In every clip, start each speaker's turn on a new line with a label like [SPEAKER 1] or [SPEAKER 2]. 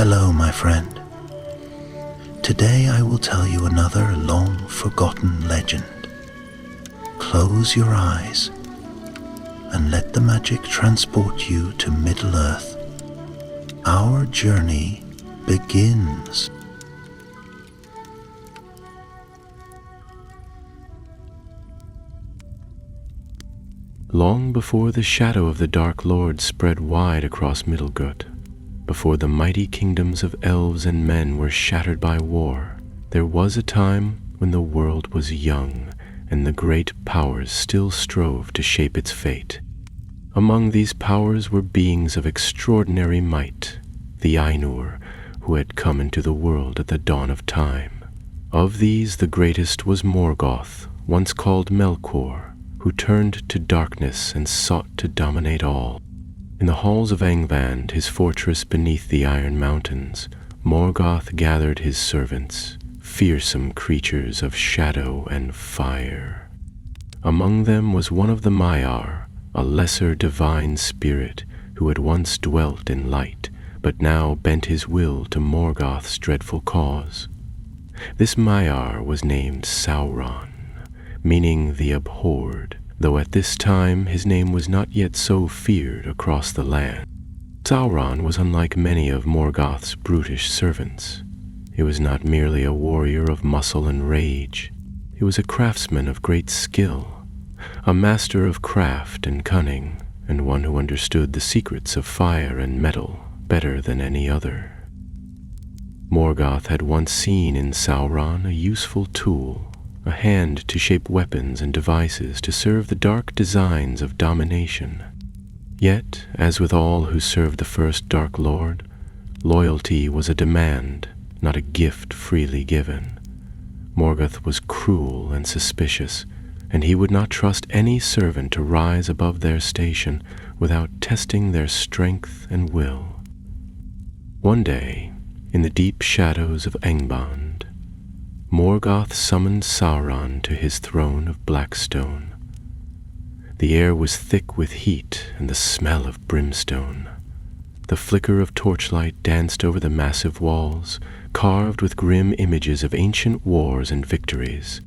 [SPEAKER 1] Hello, my friend. Today I will tell you another long-forgotten legend. Close your eyes and let the magic transport you to Middle-earth. Our journey begins.
[SPEAKER 2] Long before the shadow of the Dark Lord spread wide across Middle-earth, before the mighty kingdoms of elves and men were shattered by war, there was a time when the world was young and the great powers still strove to shape its fate. Among these powers were beings of extraordinary might, the Ainur, who had come into the world at the dawn of time. Of these the greatest was Morgoth, once called Melkor, who turned to darkness and sought to dominate all. In the halls of Angband, his fortress beneath the Iron Mountains, Morgoth gathered his servants, fearsome creatures of shadow and fire. Among them was one of the Maiar, a lesser divine spirit who had once dwelt in light, but now bent his will to Morgoth's dreadful cause. This Maiar was named Sauron, meaning the abhorred, though at this time his name was not yet so feared across the land. Sauron was unlike many of Morgoth's brutish servants. He was not merely a warrior of muscle and rage. He was a craftsman of great skill, a master of craft and cunning, and one who understood the secrets of fire and metal better than any other. Morgoth had once seen in Sauron a useful tool, a hand to shape weapons and devices to serve the dark designs of domination. Yet, as with all who served the first Dark Lord, loyalty was a demand, not a gift freely given. Morgoth was cruel and suspicious, and he would not trust any servant to rise above their station without testing their strength and will. One day, in the deep shadows of Angband, Morgoth summoned Sauron to his throne of blackstone. The air was thick with heat and the smell of brimstone. The flicker of torchlight danced over the massive walls, carved with grim images of ancient wars and victories.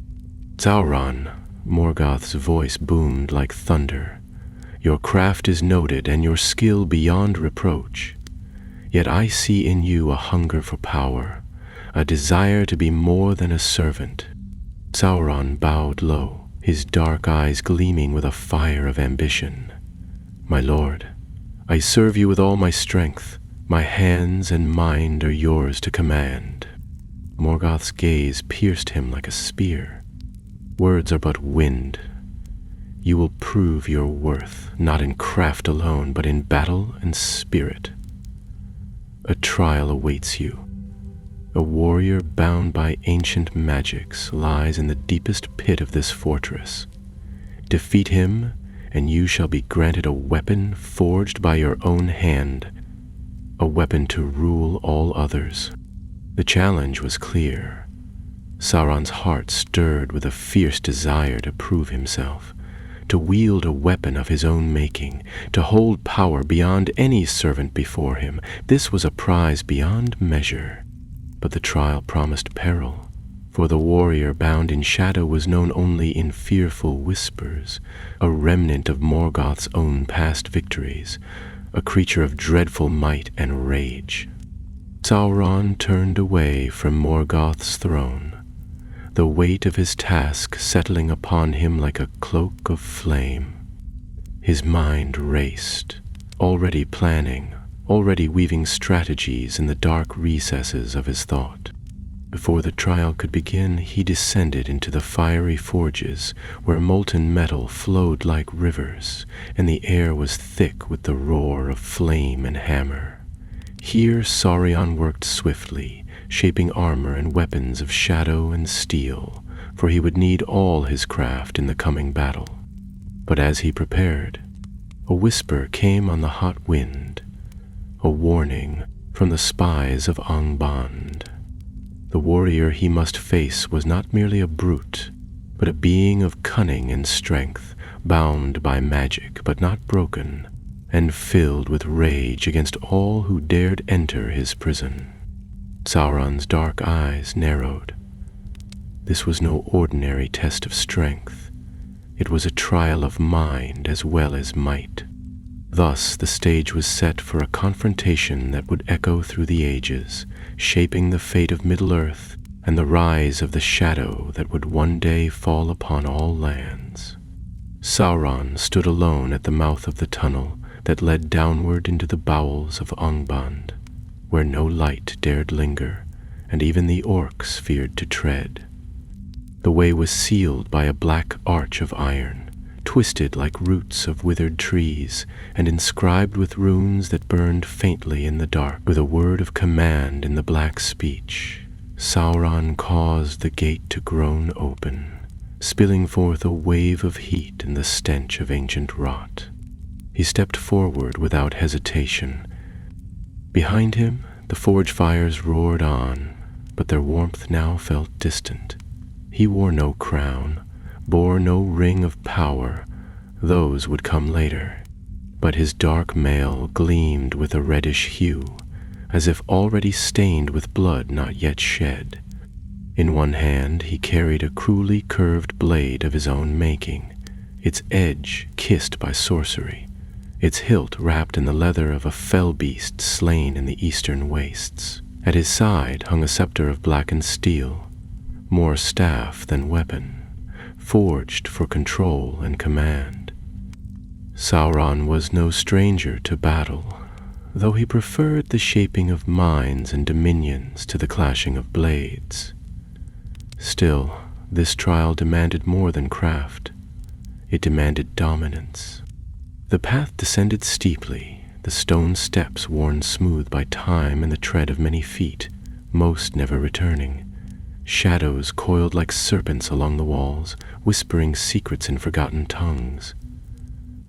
[SPEAKER 2] Sauron, Morgoth's voice boomed like thunder. Your craft is noted and your skill beyond reproach. Yet I see in you a hunger for power, a desire to be more than a servant. Sauron bowed low, his dark eyes gleaming with a fire of ambition. My lord, I serve you with all my strength. My hands and mind are yours to command. Morgoth's gaze pierced him like a spear. Words are but wind. You will prove your worth, not in craft alone, but in battle and spirit. A trial awaits you. A warrior bound by ancient magics lies in the deepest pit of this fortress. Defeat him, and you shall be granted a weapon forged by your own hand, a weapon to rule all others. The challenge was clear. Sauron's heart stirred with a fierce desire to prove himself, to wield a weapon of his own making, to hold power beyond any servant before him. This was a prize beyond measure. But the trial promised peril, for the warrior bound in shadow was known only in fearful whispers, a remnant of Morgoth's own past victories, a creature of dreadful might and rage. Sauron turned away from Morgoth's throne, the weight of his task settling upon him like a cloak of flame. His mind raced, already planning, already weaving strategies in the dark recesses of his thought. Before the trial could begin, he descended into the fiery forges, where molten metal flowed like rivers, and the air was thick with the roar of flame and hammer. Here Sauron worked swiftly, shaping armor and weapons of shadow and steel, for he would need all his craft in the coming battle. But as he prepared, a whisper came on the hot wind, a warning from the spies of Angband. The warrior he must face was not merely a brute, but a being of cunning and strength, bound by magic but not broken, and filled with rage against all who dared enter his prison. Sauron's dark eyes narrowed. This was no ordinary test of strength. It was a trial of mind as well as might. Thus the stage was set for a confrontation that would echo through the ages, shaping the fate of Middle-earth and the rise of the shadow that would one day fall upon all lands. Sauron stood alone at the mouth of the tunnel that led downward into the bowels of Angband, where no light dared linger, and even the orcs feared to tread. The way was sealed by a black arch of iron, twisted like roots of withered trees, and inscribed with runes that burned faintly in the dark. With a word of command in the black speech, Sauron caused the gate to groan open, spilling forth a wave of heat and the stench of ancient rot. He stepped forward without hesitation. Behind him, the forge fires roared on, but their warmth now felt distant. He wore no crown, bore no ring of power. Those would come later. But his dark mail gleamed with a reddish hue, as if already stained with blood not yet shed. In one hand he carried a cruelly curved blade of his own making, its edge kissed by sorcery, its hilt wrapped in the leather of a fell beast slain in the eastern wastes. At his side hung a scepter of blackened steel, more staff than weapon, forged for control and command. Sauron was no stranger to battle, though he preferred the shaping of minds and dominions to the clashing of blades. Still, this trial demanded more than craft. It demanded dominance. The path descended steeply, the stone steps worn smooth by time and the tread of many feet, most never returning. Shadows coiled like serpents along the walls, whispering secrets in forgotten tongues.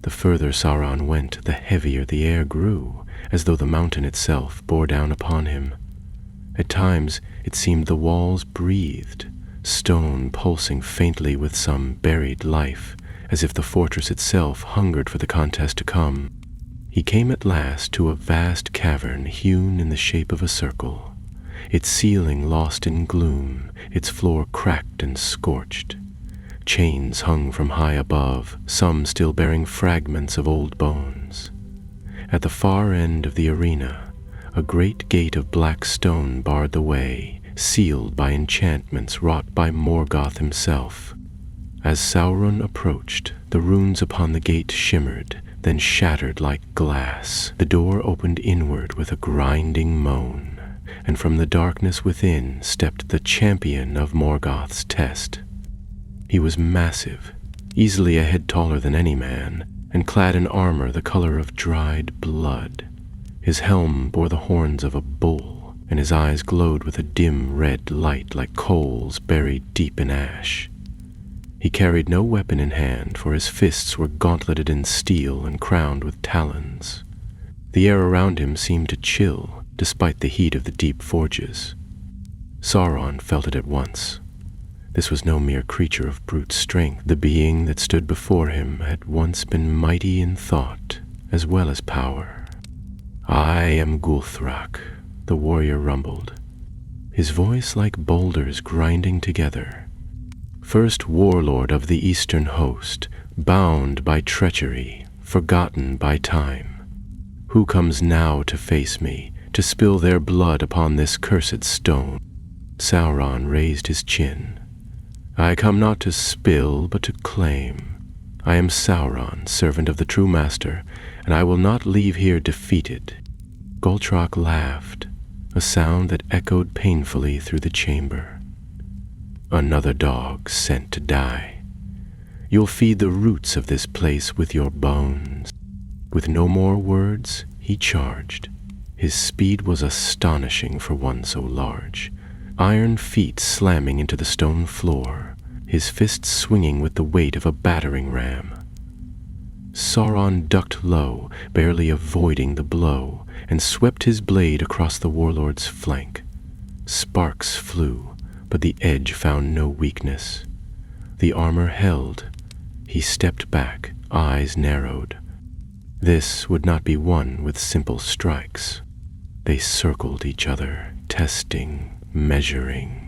[SPEAKER 2] The further Sauron went, the heavier the air grew, as though the mountain itself bore down upon him. At times it seemed the walls breathed, stone pulsing faintly with some buried life, as if the fortress itself hungered for the contest to come. He came at last to a vast cavern hewn in the shape of a circle, its ceiling lost in gloom, its floor cracked and scorched. Chains hung from high above, some still bearing fragments of old bones. At the far end of the arena, a great gate of black stone barred the way, sealed by enchantments wrought by Morgoth himself. As Sauron approached, the runes upon the gate shimmered, then shattered like glass. The door opened inward with a grinding moan, and from the darkness within stepped the champion of Morgoth's test. He was massive, easily a head taller than any man, and clad in armor the color of dried blood. His helm bore the horns of a bull, and his eyes glowed with a dim red light like coals buried deep in ash. He carried no weapon in hand, for his fists were gauntleted in steel and crowned with talons. The air around him seemed to chill, despite the heat of the deep forges. Sauron felt it at once. This was no mere creature of brute strength. The being that stood before him had once been mighty in thought as well as power. "I am Gulthrak," the warrior rumbled, his voice like boulders grinding together. "First warlord of the eastern host, bound by treachery, forgotten by time. Who comes now to face me, to spill their blood upon this cursed stone?" Sauron raised his chin. "I come not to spill, but to claim. I am Sauron, servant of the true master, and I will not leave here defeated." Gulthrak laughed, a sound that echoed painfully through the chamber. "Another dog sent to die. You'll feed the roots of this place with your bones." With no more words, he charged. His speed was astonishing for one so large. Iron feet slamming into the stone floor, his fists swinging with the weight of a battering ram. Sauron ducked low, barely avoiding the blow, and swept his blade across the warlord's flank. Sparks flew, but the edge found no weakness. The armor held. He stepped back, eyes narrowed. This would not be won with simple strikes. They circled each other, testing, measuring.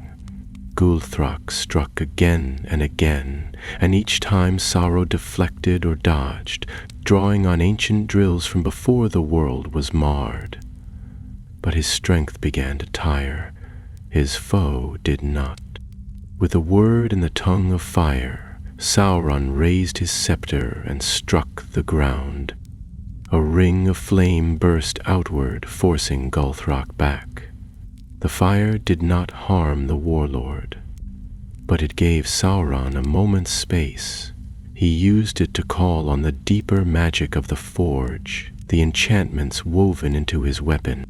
[SPEAKER 2] Gulthrak struck again and again, and each time Sauron deflected or dodged, drawing on ancient drills from before the world was marred. But his strength began to tire. His foe did not. With a word in the tongue of fire, Sauron raised his scepter and struck the ground. A ring of flame burst outward, forcing Gulthrak back. The fire did not harm the warlord, but it gave Sauron a moment's space. He used it to call on the deeper magic of the forge, the enchantments woven into his weapon.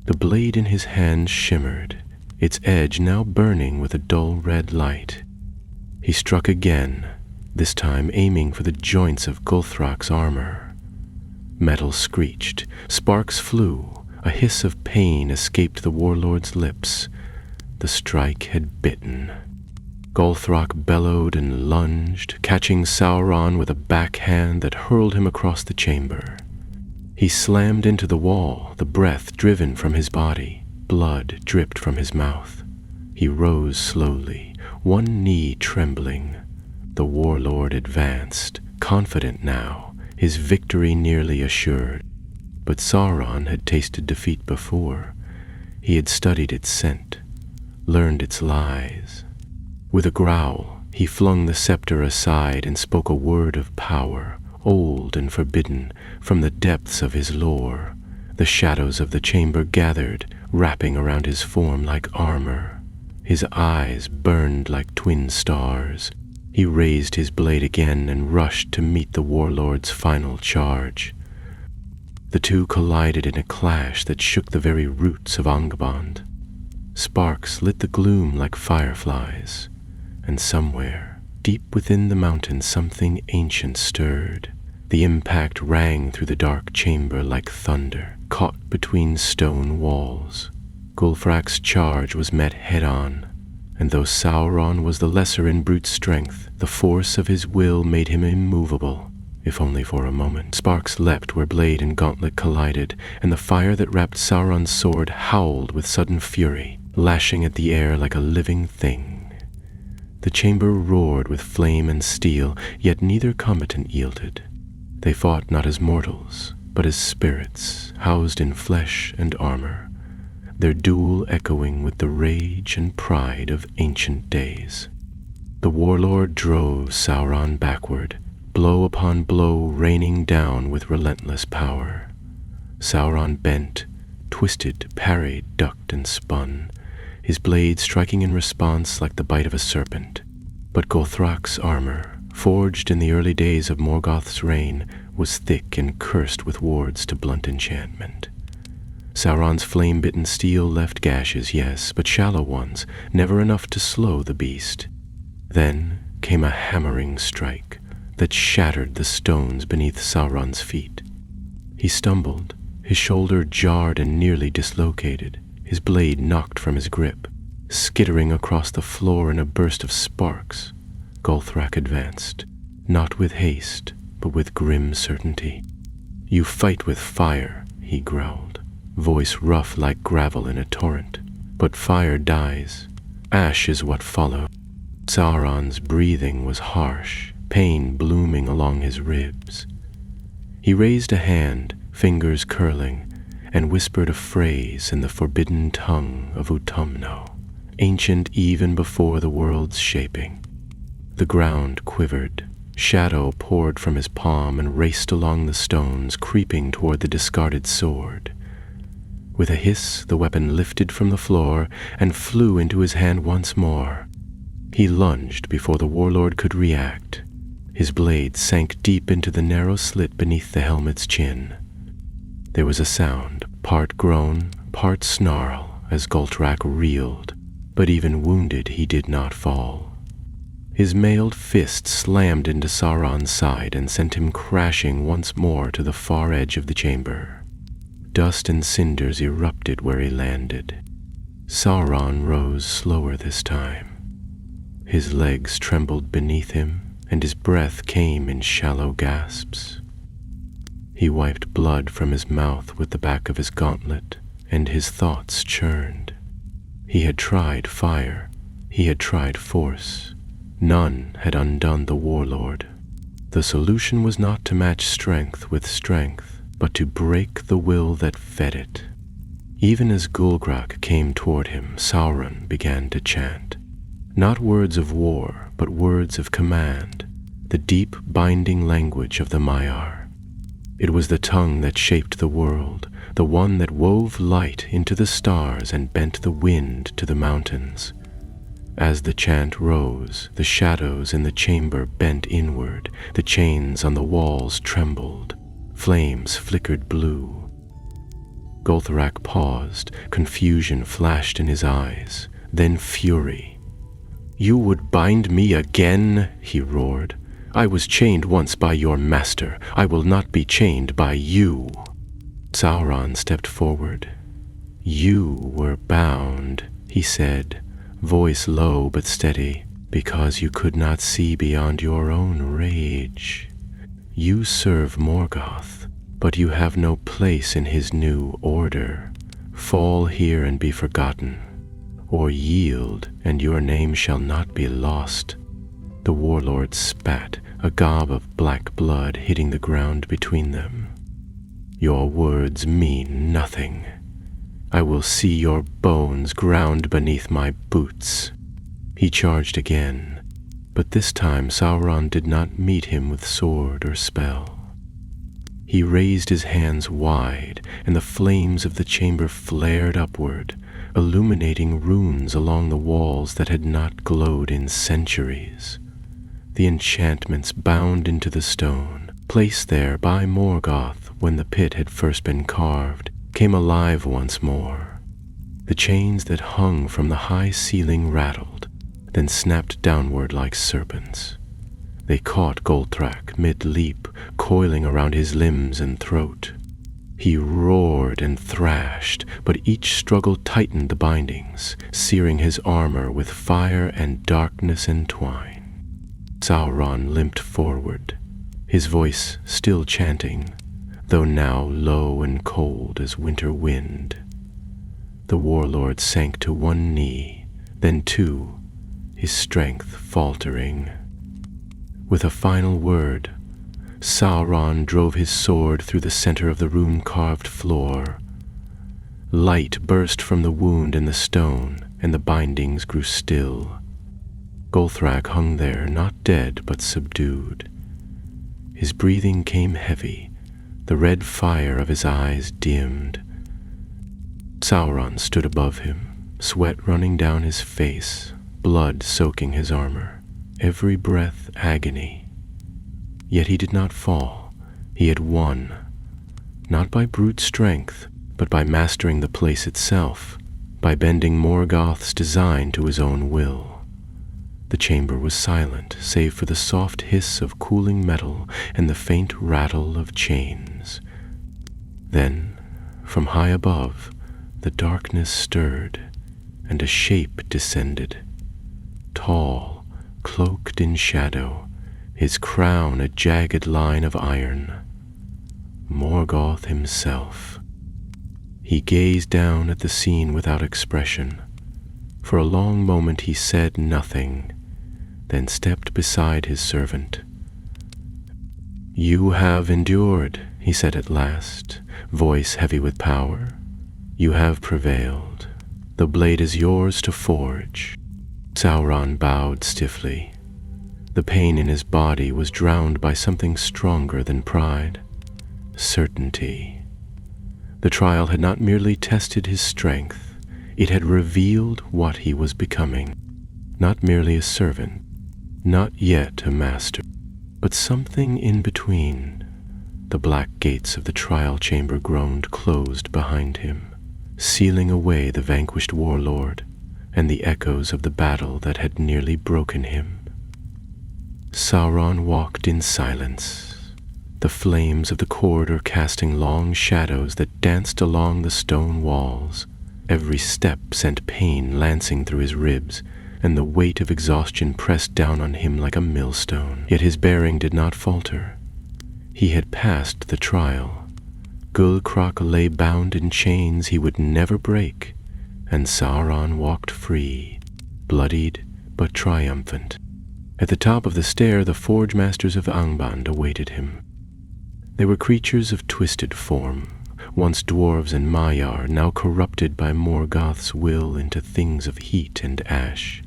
[SPEAKER 2] The blade in his hand shimmered, its edge now burning with a dull red light. He struck again, this time aiming for the joints of Gulthrak's armor. Metal screeched, sparks flew, a hiss of pain escaped the warlord's lips. The strike had bitten. Gulthrak bellowed and lunged, catching Sauron with a backhand that hurled him across the chamber. He slammed into the wall, the breath driven from his body. Blood dripped from his mouth. He rose slowly, one knee trembling. The warlord advanced, confident now, his victory nearly assured. But Sauron had tasted defeat before. He had studied its scent, learned its lies. With a growl, he flung the scepter aside and spoke a word of power, old and forbidden, from the depths of his lore. The shadows of the chamber gathered, wrapping around his form like armor. His eyes burned like twin stars. He raised his blade again and rushed to meet the warlord's final charge. The two collided in a clash that shook the very roots of Angband. Sparks lit the gloom like fireflies, and somewhere, deep within the mountain, something ancient stirred. The impact rang through the dark chamber like thunder, caught between stone walls. Gulthrak's charge was met head-on, and though Sauron was the lesser in brute strength, the force of his will made him immovable, if only for a moment. Sparks leapt where blade and gauntlet collided, and the fire that wrapped Sauron's sword howled with sudden fury, lashing at the air like a living thing. The chamber roared with flame and steel, yet neither combatant yielded. They fought not as mortals, but as spirits, housed in flesh and armor, their duel echoing with the rage and pride of ancient days. The warlord drove Sauron backward, blow upon blow raining down with relentless power. Sauron bent, twisted, parried, ducked, and spun, his blade striking in response like the bite of a serpent. But Gulthrak's armor, forged in the early days of Morgoth's reign, was thick and cursed with wards to blunt enchantment. Sauron's flame-bitten steel left gashes, yes, but shallow ones, never enough to slow the beast. Then came a hammering strike that shattered the stones beneath Sauron's feet. He stumbled, his shoulder jarred and nearly dislocated, his blade knocked from his grip, skittering across the floor in a burst of sparks. Gulthrak advanced, not with haste, but with grim certainty. "You fight with fire," he growled, voice rough like gravel in a torrent. "But fire dies. Ash is what follows." Sauron's breathing was harsh, pain blooming along his ribs. He raised a hand, fingers curling, and whispered a phrase in the forbidden tongue of Utumno, ancient even before the world's shaping. The ground quivered. Shadow poured from his palm and raced along the stones, creeping toward the discarded sword. With a hiss, the weapon lifted from the floor and flew into his hand once more. He lunged before the warlord could react. His blade sank deep into the narrow slit beneath the helmet's chin. There was a sound, part groan, part snarl, as Gulthrak reeled, but even wounded he did not fall. His mailed fist slammed into Sauron's side and sent him crashing once more to the far edge of the chamber. Dust and cinders erupted where he landed. Sauron rose slower this time. His legs trembled beneath him, and his breath came in shallow gasps. He wiped blood from his mouth with the back of his gauntlet, and his thoughts churned. He had tried fire. He had tried force. None had undone the warlord. The solution was not to match strength with strength, but to break the will that fed it. Even as Gulgrak came toward him, Sauron began to chant. Not words of war, but words of command, the deep binding language of the Maiar. It was the tongue that shaped the world, the one that wove light into the stars and bent the wind to the mountains. As the chant rose, the shadows in the chamber bent inward, the chains on the walls trembled, flames flickered blue. Gultharak paused, confusion flashed in his eyes, then fury. "You would bind me again?" he roared. "I was chained once by your master. I will not be chained by you." Sauron stepped forward. "You were bound," he said, voice low but steady, "because you could not see beyond your own rage. You serve Morgoth, but you have no place in his new order. Fall here and be forgotten, or yield, and your name shall not be lost." The warlord spat, a gob of black blood hitting the ground between them. "Your words mean nothing. I will see your bones ground beneath my boots." He charged again, but this time Sauron did not meet him with sword or spell. He raised his hands wide, and the flames of the chamber flared upward, illuminating runes along the walls that had not glowed in centuries. The enchantments bound into the stone, placed there by Morgoth when the pit had first been carved, came alive once more. The chains that hung from the high ceiling rattled, then snapped downward like serpents. They caught Gultharak mid-leap, coiling around his limbs and throat. He roared and thrashed, but each struggle tightened the bindings, searing his armor with fire and darkness entwined. Sauron limped forward, his voice still chanting, though now low and cold as winter wind. The warlord sank to one knee, then two, his strength faltering. With a final word, Sauron drove his sword through the center of the rune-carved floor. Light burst from the wound in the stone, and the bindings grew still. Gultharak hung there, not dead but subdued. His breathing came heavy, the red fire of his eyes dimmed. Sauron stood above him, sweat running down his face, blood soaking his armor, every breath agony. Yet he did not fall. He had won, not by brute strength, but by mastering the place itself, by bending Morgoth's design to his own will. The chamber was silent, save for the soft hiss of cooling metal and the faint rattle of chains. Then, from high above, the darkness stirred, and a shape descended. Tall, cloaked in shadow, his crown a jagged line of iron. Morgoth himself. He gazed down at the scene without expression. For a long moment he said nothing, then stepped beside his servant. "You have endured," he said at last, voice heavy with power. "You have prevailed. The blade is yours to forge." Sauron bowed stiffly. The pain in his body was drowned by something stronger than pride. Certainty. The trial had not merely tested his strength, it had revealed what he was becoming. Not merely a servant, not yet a master, but something in between. The black gates of the trial chamber groaned closed behind him, sealing away the vanquished warlord and the echoes of the battle that had nearly broken him. Sauron walked in silence, the flames of the corridor casting long shadows that danced along the stone walls. Every step sent pain lancing through his ribs, and the weight of exhaustion pressed down on him like a millstone. Yet his bearing did not falter. He had passed the trial. Gulkrok lay bound in chains he would never break, and Sauron walked free, bloodied but triumphant. At the top of the stair, the Forge Masters of Angband awaited him. They were creatures of twisted form, once dwarves and Maiar, now corrupted by Morgoth's will into things of heat and ash.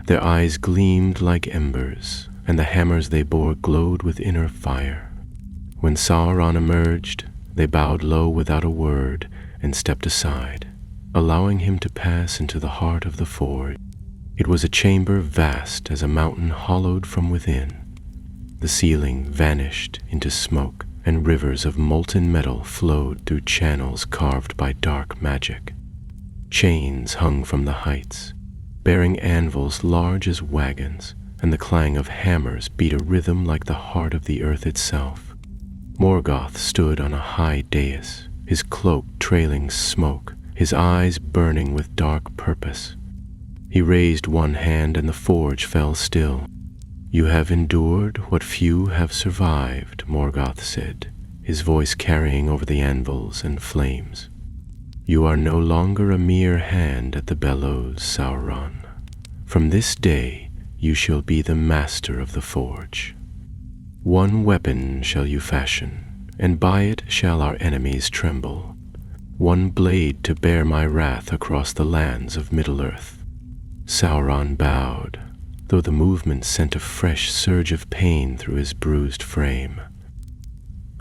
[SPEAKER 2] Their eyes gleamed like embers, and the hammers they bore glowed with inner fire. When Sauron emerged, they bowed low without a word and stepped aside, allowing him to pass into the heart of the forge. It was a chamber vast as a mountain hollowed from within. The ceiling vanished into smoke, and rivers of molten metal flowed through channels carved by dark magic. Chains hung from the heights, bearing anvils large as wagons, and the clang of hammers beat a rhythm like the heart of the earth itself. Morgoth stood on a high dais, his cloak trailing smoke, his eyes burning with dark purpose. He raised one hand and the forge fell still. "You have endured what few have survived," Morgoth said, his voice carrying over the anvils and flames. "You are no longer a mere hand at the bellows, Sauron. From this day you shall be the master of the forge. One weapon shall you fashion, and by it shall our enemies tremble. One blade to bear my wrath across the lands of Middle-earth." Sauron bowed, though the movement sent a fresh surge of pain through his bruised frame.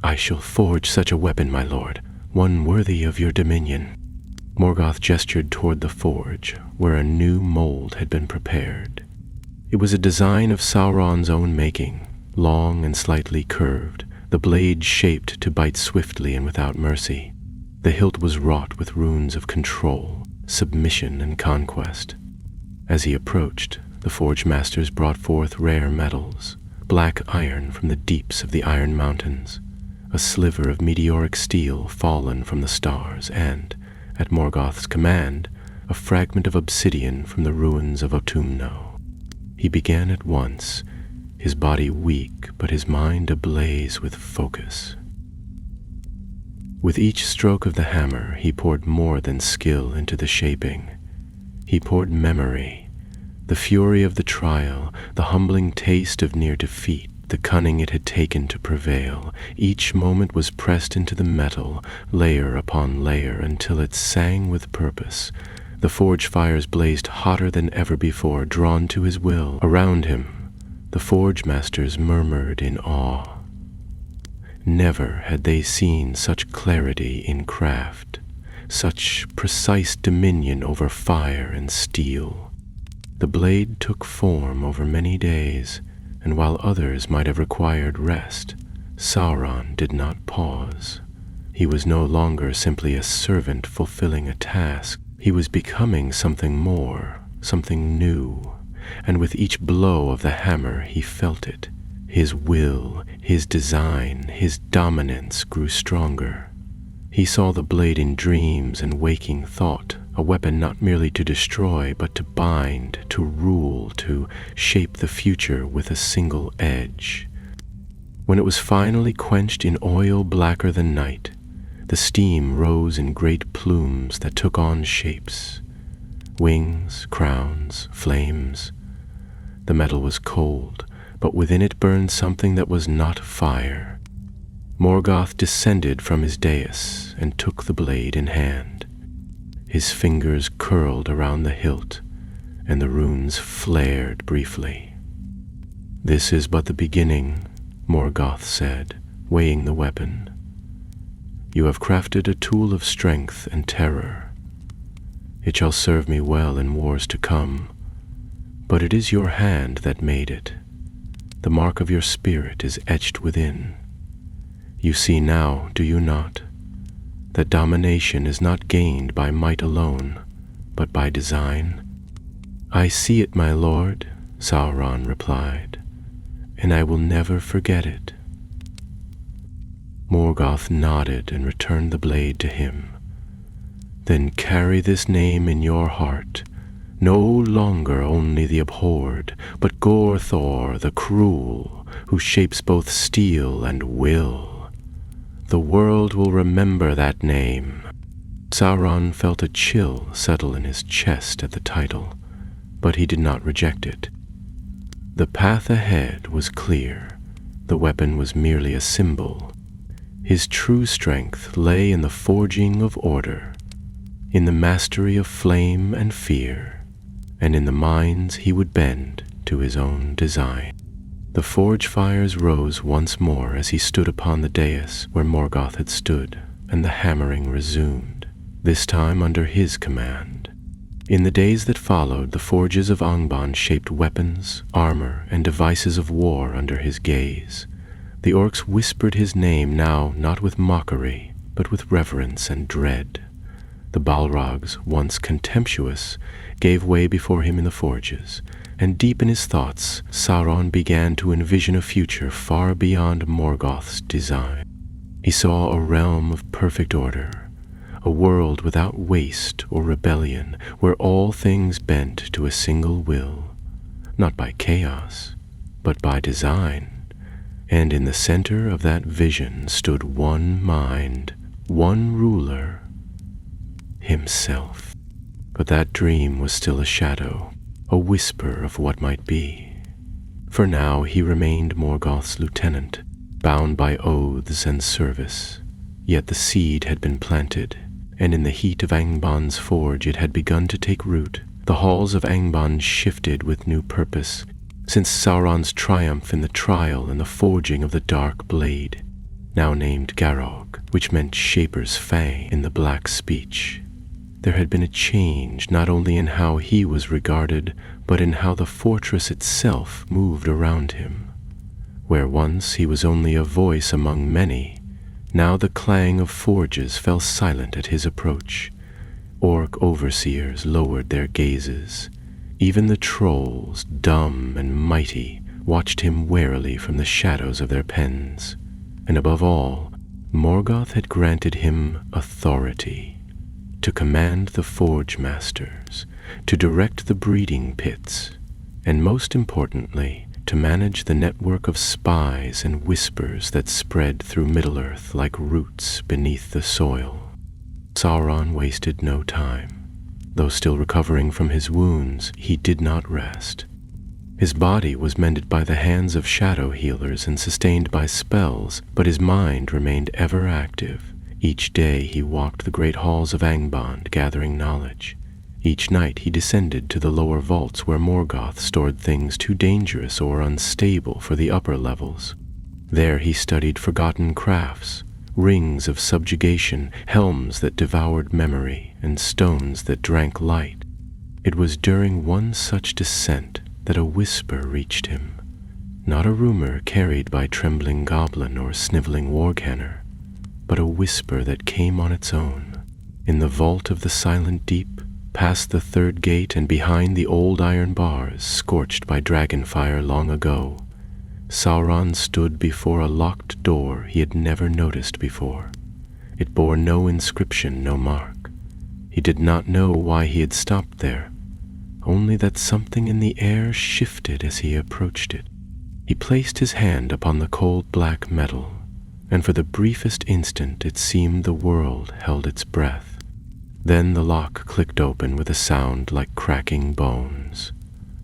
[SPEAKER 2] "I shall forge such a weapon, my lord, one worthy of your dominion." Morgoth gestured toward the forge, where a new mold had been prepared. It was a design of Sauron's own making, long and slightly curved, the blade shaped to bite swiftly and without mercy. The hilt was wrought with runes of control, submission, and conquest. As he approached, the Forge Masters brought forth rare metals, black iron from the deeps of the Iron Mountains, a sliver of meteoric steel fallen from the stars, and, at Morgoth's command, a fragment of obsidian from the ruins of Autumno. He began at once, his body weak but his mind ablaze with focus. With each stroke of the hammer, he poured more than skill into the shaping. He poured memory, the fury of the trial, the humbling taste of near defeat, the cunning it had taken to prevail. Each moment was pressed into the metal, layer upon layer, until it sang with purpose. The forge fires blazed hotter than ever before, drawn to his will. Around him, the Forge Masters murmured in awe. Never had they seen such clarity in craft, such precise dominion over fire and steel. The blade took form over many days, and while others might have required rest, Sauron did not pause. He was no longer simply a servant fulfilling a task. He was becoming something more, something new, and with each blow of the hammer he felt it. His will, his design, his dominance grew stronger. He saw the blade in dreams and waking thought, a weapon not merely to destroy, but to bind, to rule, to shape the future with a single edge. When it was finally quenched in oil blacker than night, the steam rose in great plumes that took on shapes. Wings, crowns, flames. The metal was cold, but within it burned something that was not fire. Morgoth descended from his dais and took the blade in hand. His fingers curled around the hilt, and the runes flared briefly. "This is but the beginning," Morgoth said, weighing the weapon. "You have crafted a tool of strength and terror. It shall serve me well in wars to come, but it is your hand that made it. The mark of your spirit is etched within. You see now, do you not, that domination is not gained by might alone, but by design?" "I see it, my lord," Sauron replied, "and I will never forget it." Morgoth nodded and returned the blade to him. "Then carry this name in your heart, No longer only the abhorred, but Gorthor the cruel, who shapes both steel and will. The world will remember that name. Sauron felt a chill settle in his chest at the title, but he did not reject it. The path ahead was clear. The weapon was merely a symbol. His true strength lay in the forging of order, in the mastery of flame and fear, and in the minds he would bend to his own design. The forge fires rose once more as he stood upon the dais where Morgoth had stood, and the hammering resumed, this time under his command. In the days that followed, the forges of Angband shaped weapons, armor, and devices of war under his gaze. The orcs whispered his name now not with mockery, but with reverence and dread. The Balrogs, once contemptuous, gave way before him in the forges, and deep in his thoughts Sauron began to envision a future far beyond Morgoth's design. He saw a realm of perfect order, a world without waste or rebellion, where all things bent to a single will, not by chaos, but by design. And in the center of that vision stood one mind, one ruler, himself. But that dream was still a shadow, a whisper of what might be. For now he remained Morgoth's lieutenant, bound by oaths and service. Yet the seed had been planted, and in the heat of Angband's forge it had begun to take root. The halls of Angband shifted with new purpose, since Sauron's triumph in the trial and the forging of the dark blade, now named Garog, which meant Shaper's Fang in the Black speech. There had been a change not only in how he was regarded, but in how the fortress itself moved around him. Where once he was only a voice among many, now the clang of forges fell silent at his approach. Orc overseers lowered their gazes. Even the trolls, dumb and mighty, watched him warily from the shadows of their pens. And above all, Morgoth had granted him authority to command the forge masters, to direct the breeding pits, and most importantly, to manage the network of spies and whispers that spread through Middle-earth like roots beneath the soil. Sauron wasted no time. Though still recovering from his wounds, he did not rest. His body was mended by the hands of shadow healers and sustained by spells, but his mind remained ever active. Each day he walked the great halls of Angband, gathering knowledge. Each night he descended to the lower vaults where Morgoth stored things too dangerous or unstable for the upper levels. There he studied forgotten crafts, rings of subjugation, helms that devoured memory, and stones that drank light. It was during one such descent that a whisper reached him, not a rumor carried by trembling goblin or sniveling warcanner, but a whisper that came on its own. In the vault of the silent deep, past the third gate and behind the old iron bars scorched by dragonfire long ago, Sauron stood before a locked door he had never noticed before. It bore no inscription, no mark. He did not know why he had stopped there, only that something in the air shifted as he approached it. He placed his hand upon the cold black metal, and for the briefest instant it seemed the world held its breath. Then the lock clicked open with a sound like cracking bones.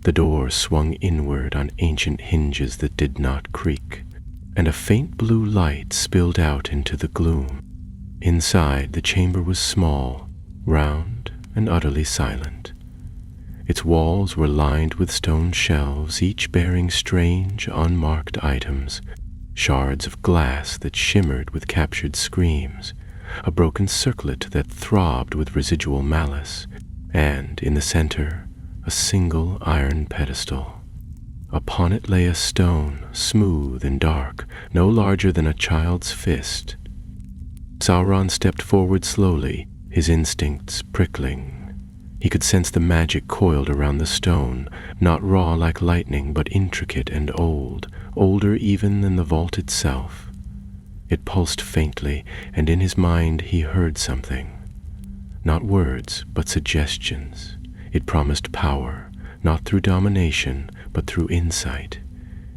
[SPEAKER 2] The door swung inward on ancient hinges that did not creak, and a faint blue light spilled out into the gloom. Inside, the chamber was small, round, and utterly silent. Its walls were lined with stone shelves, each bearing strange, unmarked items, shards of glass that shimmered with captured screams, a broken circlet that throbbed with residual malice, and, in the center, a single iron pedestal. Upon it lay a stone, smooth and dark, no larger than a child's fist. Sauron stepped forward slowly, his instincts prickling. He could sense the magic coiled around the stone, not raw like lightning, but intricate and old, older even than the vault itself. It pulsed faintly, and in his mind he heard something. Not words, but suggestions. It promised power, not through domination, but through insight.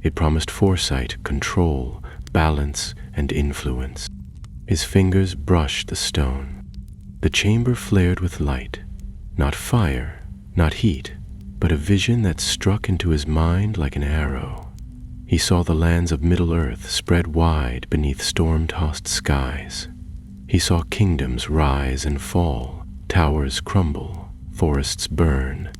[SPEAKER 2] It promised foresight, control, balance, and influence. His fingers brushed the stone. The chamber flared with light, not fire, not heat, but a vision that struck into his mind like an arrow. He saw the lands of Middle-earth spread wide beneath storm-tossed skies. He saw kingdoms rise and fall, towers crumble, forests burn.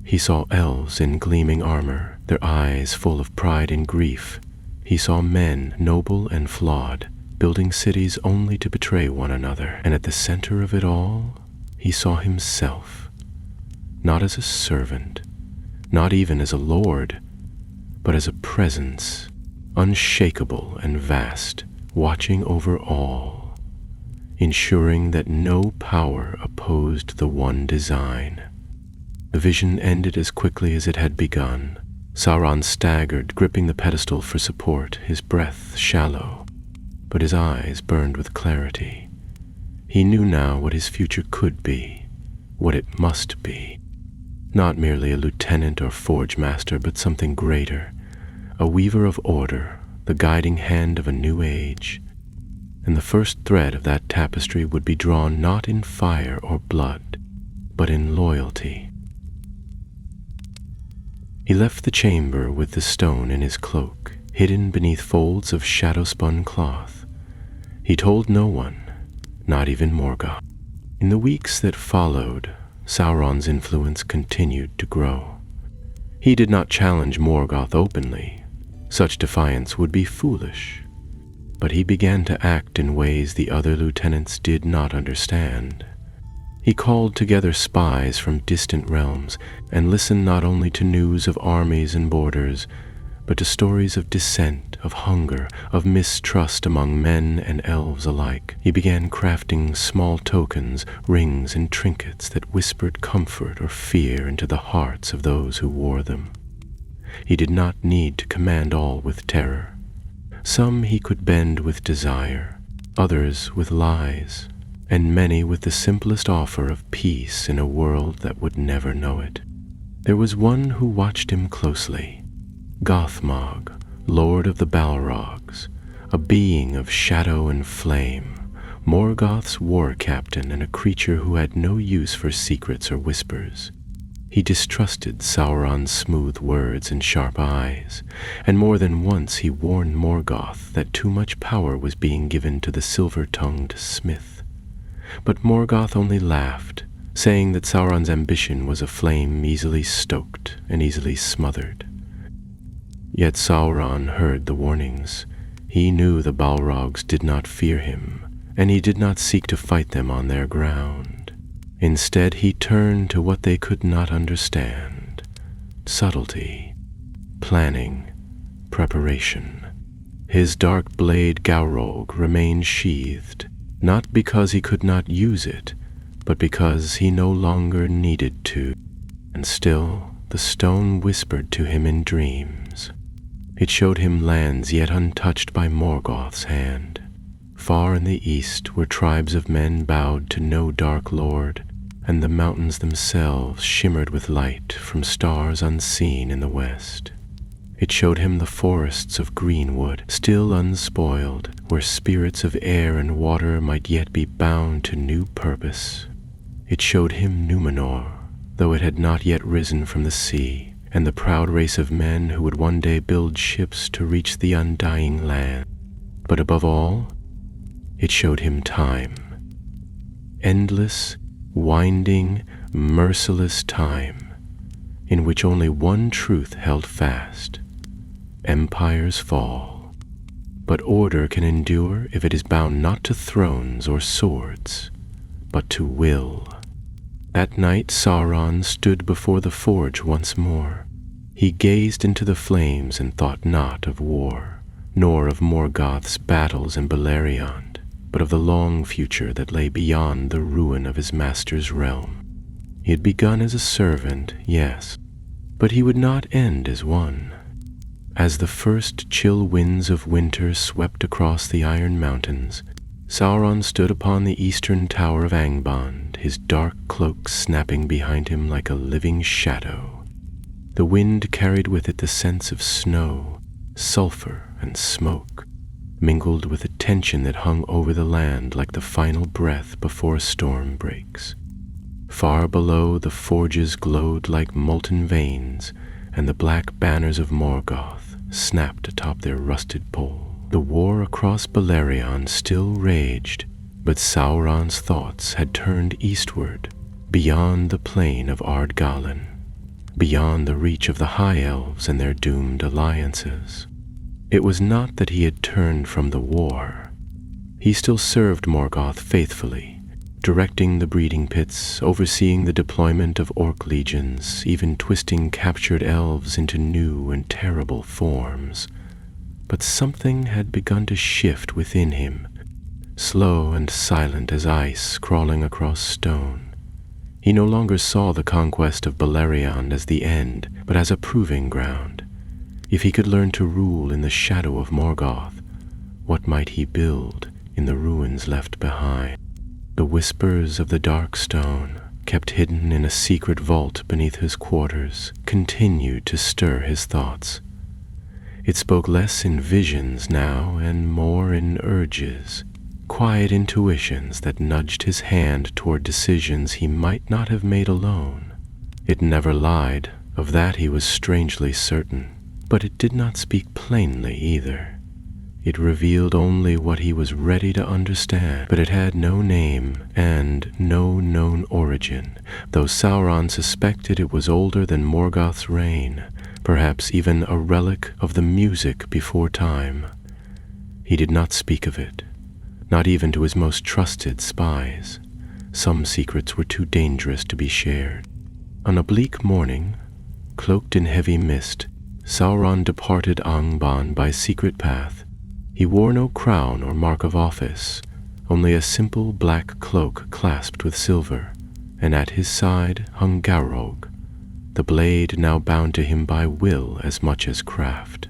[SPEAKER 2] He saw elves in gleaming armor, their eyes full of pride and grief. He saw men, noble and flawed, building cities only to betray one another. And at the center of it all, he saw himself, not as a servant, not even as a lord, but as a presence, unshakable and vast, watching over all, ensuring that no power opposed the one design. The vision ended as quickly as it had begun. Sauron staggered, gripping the pedestal for support, his breath shallow, but his eyes burned with clarity. He knew now what his future could be, what it must be. Not merely a lieutenant or forge master, but something greater, a weaver of order, the guiding hand of a new age. And the first thread of that tapestry would be drawn not in fire or blood, but in loyalty. He left the chamber with the stone in his cloak, hidden beneath folds of shadow-spun cloth. He told no one, not even Morgoth. In the weeks that followed, Sauron's influence continued to grow. He did not challenge Morgoth openly. Such defiance would be foolish. But he began to act in ways the other lieutenants did not understand. He called together spies from distant realms and listened not only to news of armies and borders, but to stories of dissent, of hunger, of mistrust among men and elves alike. He began crafting small tokens, rings, and trinkets that whispered comfort or fear into the hearts of those who wore them. He did not need to command all with terror. Some he could bend with desire, others with lies, and many with the simplest offer of peace in a world that would never know it. There was one who watched him closely, Gothmog, Lord of the Balrogs, a being of shadow and flame, Morgoth's war captain and a creature who had no use for secrets or whispers. He distrusted Sauron's smooth words and sharp eyes, and more than once he warned Morgoth that too much power was being given to the silver-tongued smith. But Morgoth only laughed, saying that Sauron's ambition was a flame easily stoked and easily smothered. Yet Sauron heard the warnings. He knew the Balrogs did not fear him, and he did not seek to fight them on their ground. Instead, he turned to what they could not understand: subtlety, planning, preparation. His dark blade Gaurog remained sheathed, not because he could not use it, but because he no longer needed to. And still, the stone whispered to him in dreams. It showed him lands yet untouched by Morgoth's hand. Far in the east, where tribes of men bowed to no dark lord, and the mountains themselves shimmered with light from stars unseen in the west. It showed him the forests of greenwood, still unspoiled, where spirits of air and water might yet be bound to new purpose. It showed him Numenor, though it had not yet risen from the sea, and the proud race of men who would one day build ships to reach the undying land. But above all, it showed him time. Endless, winding, merciless time, in which only one truth held fast: empires fall. But order can endure if it is bound not to thrones or swords, but to will. That night Sauron stood before the forge once more. He gazed into the flames and thought not of war, nor of Morgoth's battles in Beleriand, but of the long future that lay beyond the ruin of his master's realm. He had begun as a servant, yes, but he would not end as one. As the first chill winds of winter swept across the Iron Mountains, Sauron stood upon the eastern tower of Angband, his dark cloak snapping behind him like a living shadow. The wind carried with it the sense of snow, sulfur, and smoke, mingled with a tension that hung over the land like the final breath before a storm breaks. Far below, the forges glowed like molten veins, and the black banners of Morgoth snapped atop their rusted pole. The war across Beleriand still raged, but Sauron's thoughts had turned eastward, beyond the plain of Ardgallen, beyond the reach of the High Elves and their doomed alliances. It was not that he had turned from the war. He still served Morgoth faithfully, directing the breeding pits, overseeing the deployment of orc legions, even twisting captured elves into new and terrible forms. But something had begun to shift within him, slow and silent as ice crawling across stone. He no longer saw the conquest of Beleriand as the end, but as a proving ground. If he could learn to rule in the shadow of Morgoth, what might he build in the ruins left behind? The whispers of the dark stone, kept hidden in a secret vault beneath his quarters, continued to stir his thoughts. It spoke less in visions now and more in urges, quiet intuitions that nudged his hand toward decisions he might not have made alone. It never lied, of that he was strangely certain, but it did not speak plainly either. It revealed only what he was ready to understand, but it had no name and no known origin, though Sauron suspected it was older than Morgoth's reign, perhaps even a relic of the music before time. He did not speak of it, not even to his most trusted spies. Some secrets were too dangerous to be shared. On a bleak morning, cloaked in heavy mist, Sauron departed Angband by secret path. He wore no crown or mark of office, only a simple black cloak clasped with silver, and at his side hung Garrog, the blade now bound to him by will as much as craft.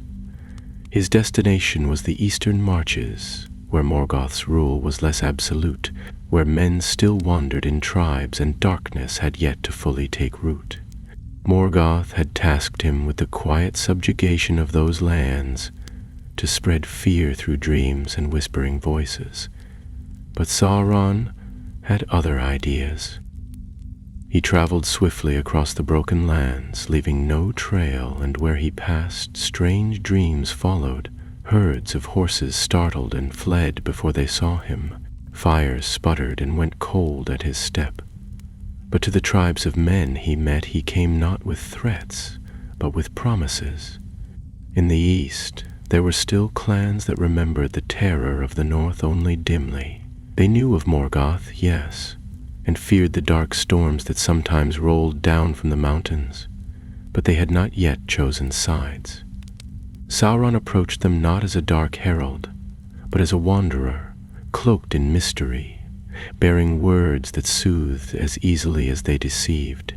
[SPEAKER 2] His destination was the eastern marches, where Morgoth's rule was less absolute, where men still wandered in tribes and darkness had yet to fully take root. Morgoth had tasked him with the quiet subjugation of those lands, to spread fear through dreams and whispering voices. But Sauron had other ideas. He traveled swiftly across the broken lands, leaving no trail, and where he passed, strange dreams followed. Herds of horses startled and fled before they saw him. Fires sputtered and went cold at his step. But to the tribes of men he met, he came not with threats, but with promises. In the east, there were still clans that remembered the terror of the north only dimly. They knew of Morgoth, yes, and feared the dark storms that sometimes rolled down from the mountains, but they had not yet chosen sides. Sauron approached them not as a dark herald, but as a wanderer, cloaked in mystery, bearing words that soothed as easily as they deceived.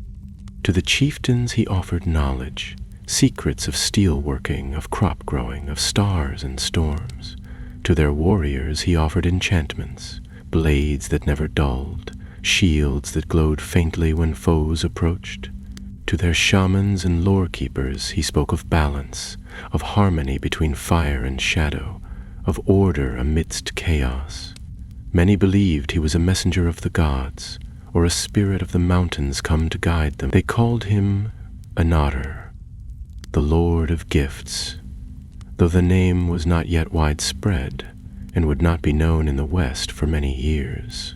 [SPEAKER 2] To the chieftains he offered knowledge, secrets of steel working, of crop growing, of stars and storms. To their warriors he offered enchantments, blades that never dulled, shields that glowed faintly when foes approached. To their shamans and lore keepers he spoke of balance, of harmony between fire and shadow, of order amidst chaos. Many believed he was a messenger of the gods, or a spirit of the mountains come to guide them. They called him Anadr, the Lord of Gifts, though the name was not yet widespread and would not be known in the West for many years.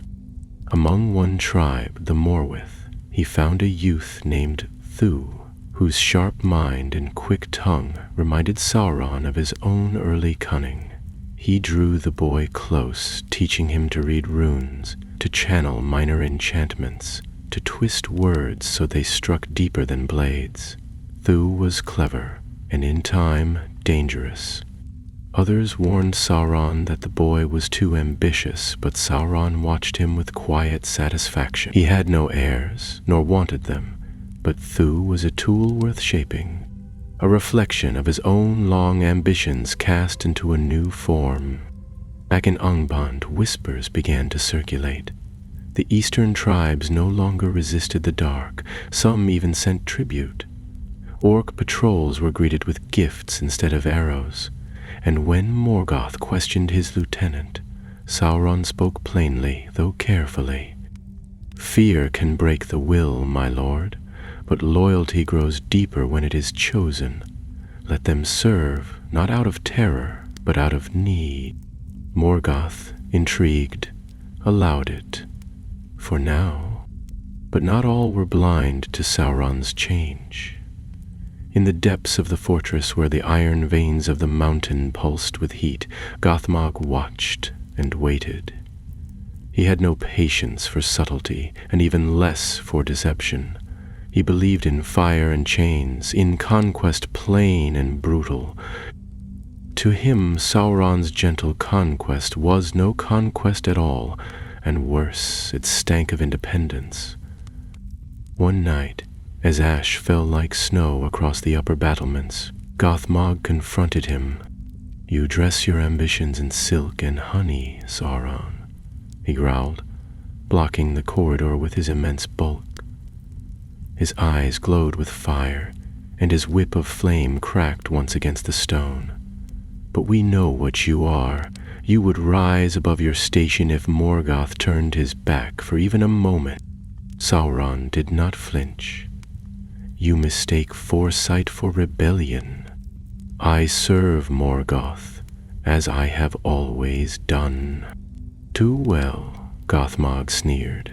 [SPEAKER 2] Among one tribe, the Morwith, he found a youth named Thu, whose sharp mind and quick tongue reminded Sauron of his own early cunning. He drew the boy close, teaching him to read runes, to channel minor enchantments, to twist words so they struck deeper than blades. Thu was clever, and in time, dangerous. Others warned Sauron that the boy was too ambitious, but Sauron watched him with quiet satisfaction. He had no heirs, nor wanted them, but Thu was a tool worth shaping, a reflection of his own long ambitions cast into a new form. Back in Angband, whispers began to circulate. The eastern tribes no longer resisted the dark. Some even sent tribute. Orc patrols were greeted with gifts instead of arrows. And when Morgoth questioned his lieutenant, Sauron spoke plainly, though carefully. "Fear can break the will, my lord, but loyalty grows deeper when it is chosen. Let them serve, not out of terror, but out of need." Morgoth, intrigued, allowed it. For now. But not all were blind to Sauron's change. In the depths of the fortress where the iron veins of the mountain pulsed with heat, Gothmog watched and waited. He had no patience for subtlety, and even less for deception. He believed in fire and chains, in conquest plain and brutal. To him, Sauron's gentle conquest was no conquest at all, and worse, it stank of independence. One night, as ash fell like snow across the upper battlements, Gothmog confronted him. "You dress your ambitions in silk and honey, Sauron," he growled, blocking the corridor with his immense bulk. His eyes glowed with fire, and his whip of flame cracked once against the stone. "But we know what you are. You would rise above your station if Morgoth turned his back for even a moment." Sauron did not flinch. "You mistake foresight for rebellion. I serve Morgoth, as I have always done." "Too well," Gothmog sneered.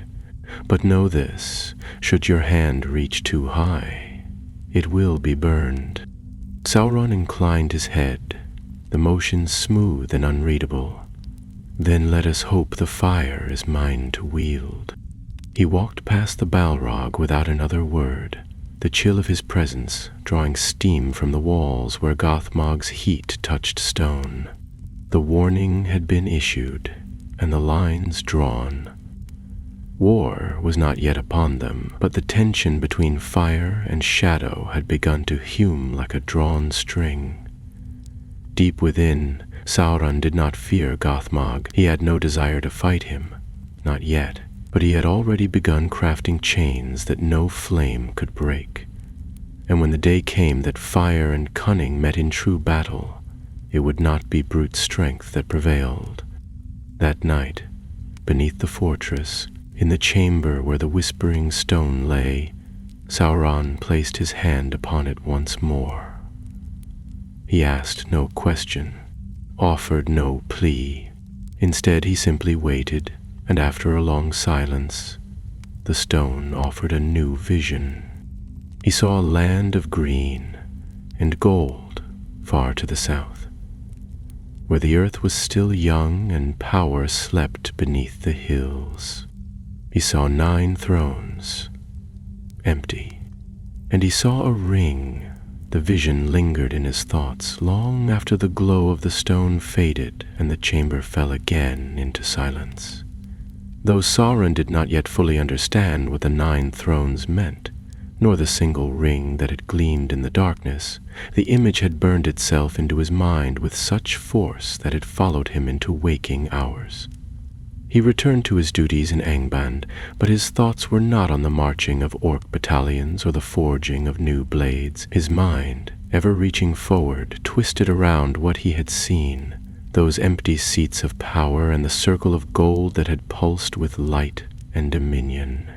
[SPEAKER 2] "But know this, should your hand reach too high, it will be burned." Sauron inclined his head, the motion smooth and unreadable. "Then let us hope the fire is mine to wield." He walked past the Balrog without another word, the chill of his presence drawing steam from the walls where Gothmog's heat touched stone. The warning had been issued, and the lines drawn. War was not yet upon them, but the tension between fire and shadow had begun to hew like a drawn string. Deep within, Sauron did not fear Gothmog. He had no desire to fight him, not yet, but he had already begun crafting chains that no flame could break. And when the day came that fire and cunning met in true battle, it would not be brute strength that prevailed. That night, beneath the fortress, in the chamber where the whispering stone lay, Sauron placed his hand upon it once more. He asked no question, offered no plea. Instead, he simply waited, and after a long silence, the stone offered a new vision. He saw a land of green and gold far to the south, where the earth was still young and power slept beneath the hills. He saw 9 thrones, empty, and he saw a ring. The vision lingered in his thoughts long after the glow of the stone faded and the chamber fell again into silence. Though Sauron did not yet fully understand what the 9 thrones meant, nor the single ring that had gleamed in the darkness, the image had burned itself into his mind with such force that it followed him into waking hours. He returned to his duties in Angband, but his thoughts were not on the marching of orc battalions or the forging of new blades. His mind, ever reaching forward, twisted around what he had seen, those empty seats of power and the circle of gold that had pulsed with light and dominion.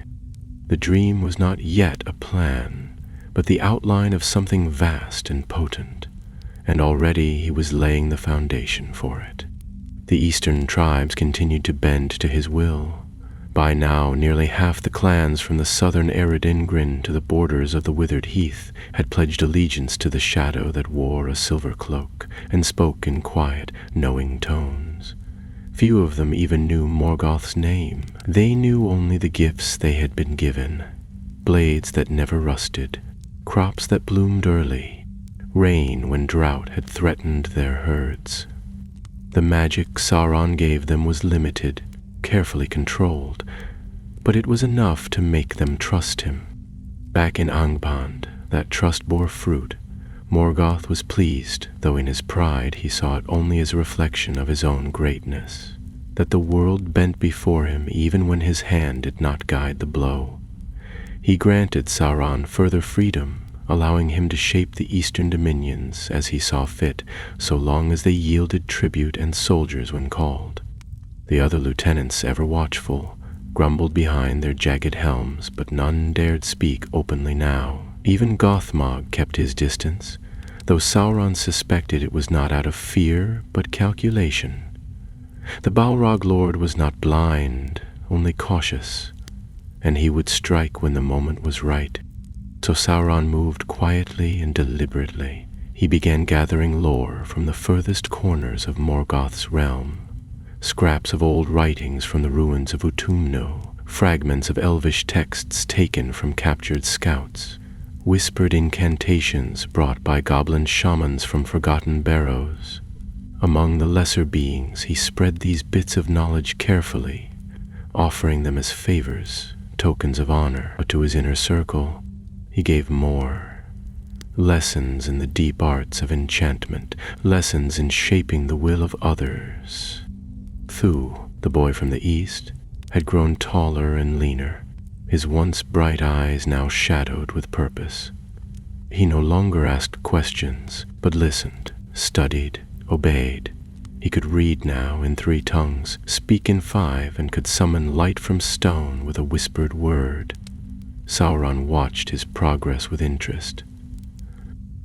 [SPEAKER 2] The dream was not yet a plan, but the outline of something vast and potent, and already he was laying the foundation for it. The eastern tribes continued to bend to his will. By now, nearly half the clans from the southern Eredingrin to the borders of the withered heath had pledged allegiance to the shadow that wore a silver cloak and spoke in quiet, knowing tones. Few of them even knew Morgoth's name. They knew only the gifts they had been given: blades that never rusted, crops that bloomed early, rain when drought had threatened their herds. The magic Sauron gave them was limited, carefully controlled, but it was enough to make them trust him. Back in Angband, that trust bore fruit. Morgoth was pleased, though in his pride he saw it only as a reflection of his own greatness, that the world bent before him even when his hand did not guide the blow. He granted Sauron further freedom, allowing him to shape the eastern dominions as he saw fit, so long as they yielded tribute and soldiers when called. The other lieutenants, ever watchful, grumbled behind their jagged helms, but none dared speak openly now. Even Gothmog kept his distance, though Sauron suspected it was not out of fear, but calculation. The Balrog Lord was not blind, only cautious, and he would strike when the moment was right. So Sauron moved quietly and deliberately. He began gathering lore from the furthest corners of Morgoth's realm, scraps of old writings from the ruins of Utumno, fragments of elvish texts taken from captured scouts, whispered incantations brought by goblin shamans from forgotten barrows. Among the lesser beings, he spread these bits of knowledge carefully, offering them as favors, tokens of honor. But to his inner circle, he gave more. Lessons in the deep arts of enchantment, lessons in shaping the will of others. Thu, the boy from the east, had grown taller and leaner, his once bright eyes now shadowed with purpose. He no longer asked questions, but listened, studied, obeyed. He could read now in 3 tongues, speak in 5, and could summon light from stone with a whispered word. Sauron watched his progress with interest.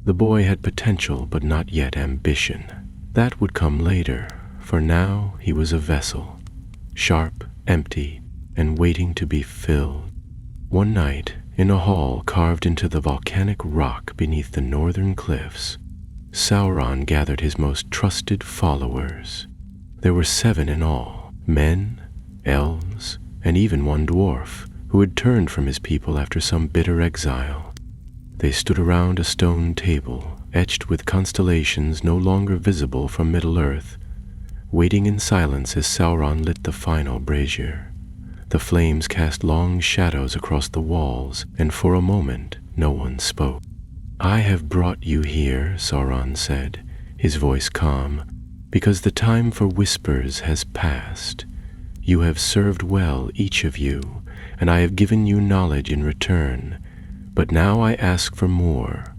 [SPEAKER 2] The boy had potential, but not yet ambition. That would come later, for now he was a vessel, sharp, empty, and waiting to be filled. One night, in a hall carved into the volcanic rock beneath the northern cliffs, Sauron gathered his most trusted followers. There were 7 in all, men, elves, and even one dwarf, who had turned from his people after some bitter exile. They stood around a stone table, etched with constellations no longer visible from Middle-earth, waiting in silence as Sauron lit the final brazier. The flames cast long shadows across the walls, and for a moment no one spoke. "I have brought you here," Sauron said, his voice calm, "because the time for whispers has passed. You have served well, each of you, and I have given you knowledge in return. But now I ask for more.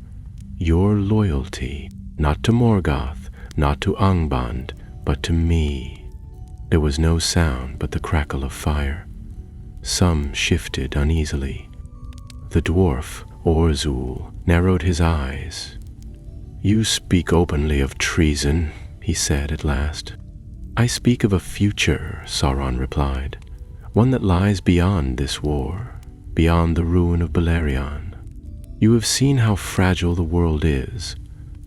[SPEAKER 2] Your loyalty, not to Morgoth, not to Angband, but to me." There was no sound but the crackle of fire. Some shifted uneasily. The dwarf, Orzul, narrowed his eyes. "You speak openly of treason," he said at last. "I speak of a future," Sauron replied, "one that lies beyond this war, beyond the ruin of Beleriand. You have seen how fragile the world is.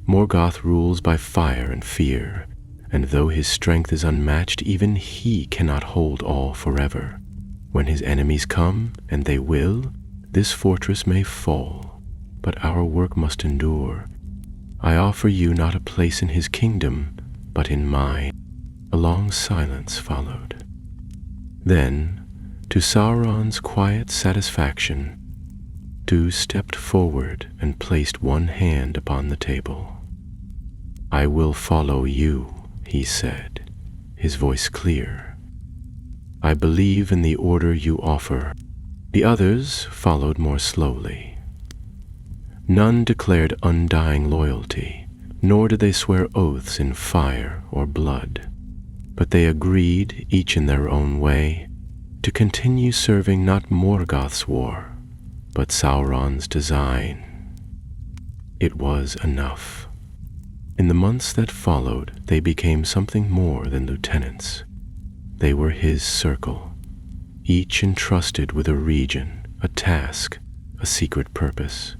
[SPEAKER 2] Morgoth rules by fire and fear, and though his strength is unmatched, even he cannot hold all forever. When his enemies come, and they will, this fortress may fall, but our work must endure. I offer you not a place in his kingdom, but in mine." A long silence followed. Then, to Sauron's quiet satisfaction, Tu stepped forward and placed one hand upon the table. "I will follow you," he said, his voice clear. "I believe in the order you offer." The others followed more slowly. None declared undying loyalty, nor did they swear oaths in fire or blood, but they agreed, each in their own way, to continue serving not Morgoth's war, but Sauron's design. It was enough. In the months that followed, they became something more than lieutenants. They were his circle, each entrusted with a region, a task, a secret purpose.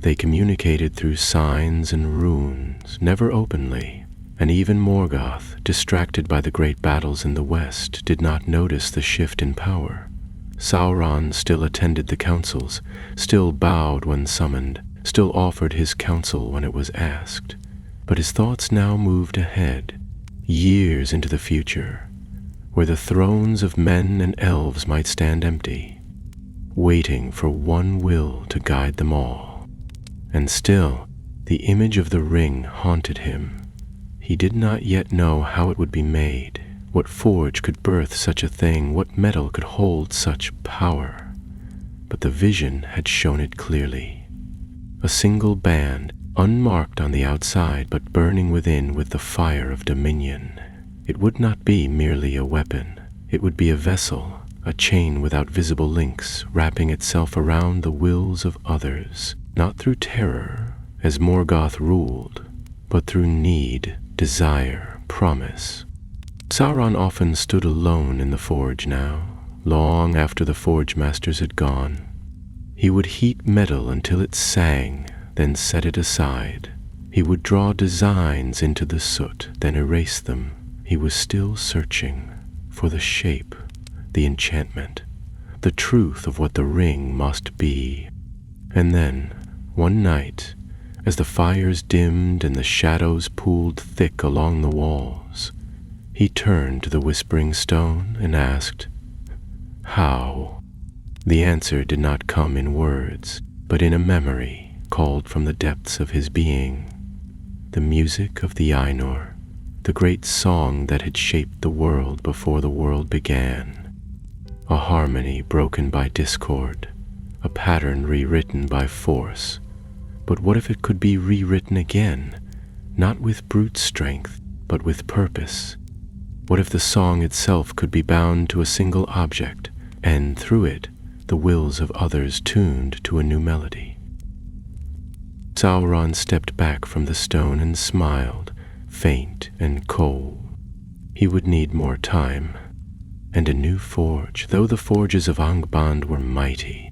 [SPEAKER 2] They communicated through signs and runes, never openly, and even Morgoth, distracted by the great battles in the west, did not notice the shift in power. Sauron still attended the councils, still bowed when summoned, still offered his counsel when it was asked. But his thoughts now moved ahead, years into the future, where the thrones of men and elves might stand empty, waiting for one will to guide them all. And still, The image of the ring haunted him. He did not yet know how it would be made, what forge could birth such a thing, what metal could hold such power. But the vision had shown it clearly. A single band, unmarked on the outside but burning within with the fire of dominion. It would not be merely a weapon. It would be a vessel, a chain without visible links, wrapping itself around the wills of others, not through terror, as Morgoth ruled, but through need, desire, promise. Sauron often stood alone in the forge now, long after the forge masters had gone. He would heat metal until it sang, then set it aside. He would draw designs into the soot, then erase them. He was still searching for the shape, the enchantment, the truth of what the ring must be. And then, one night, as the fires dimmed and the shadows pooled thick along the walls, he turned to the whispering stone and asked, "How?" The answer did not come in words, but in a memory called from the depths of his being. The music of the Ainur, the great song that had shaped the world before the world began. A harmony broken by discord, a pattern rewritten by force. But what if it could be rewritten again, not with brute strength, but with purpose? What if the song itself could be bound to a single object, and through it, the wills of others tuned to a new melody? Sauron stepped back from the stone and smiled, faint and cold. He would need more time, and a new forge, though the forges of Angband were mighty,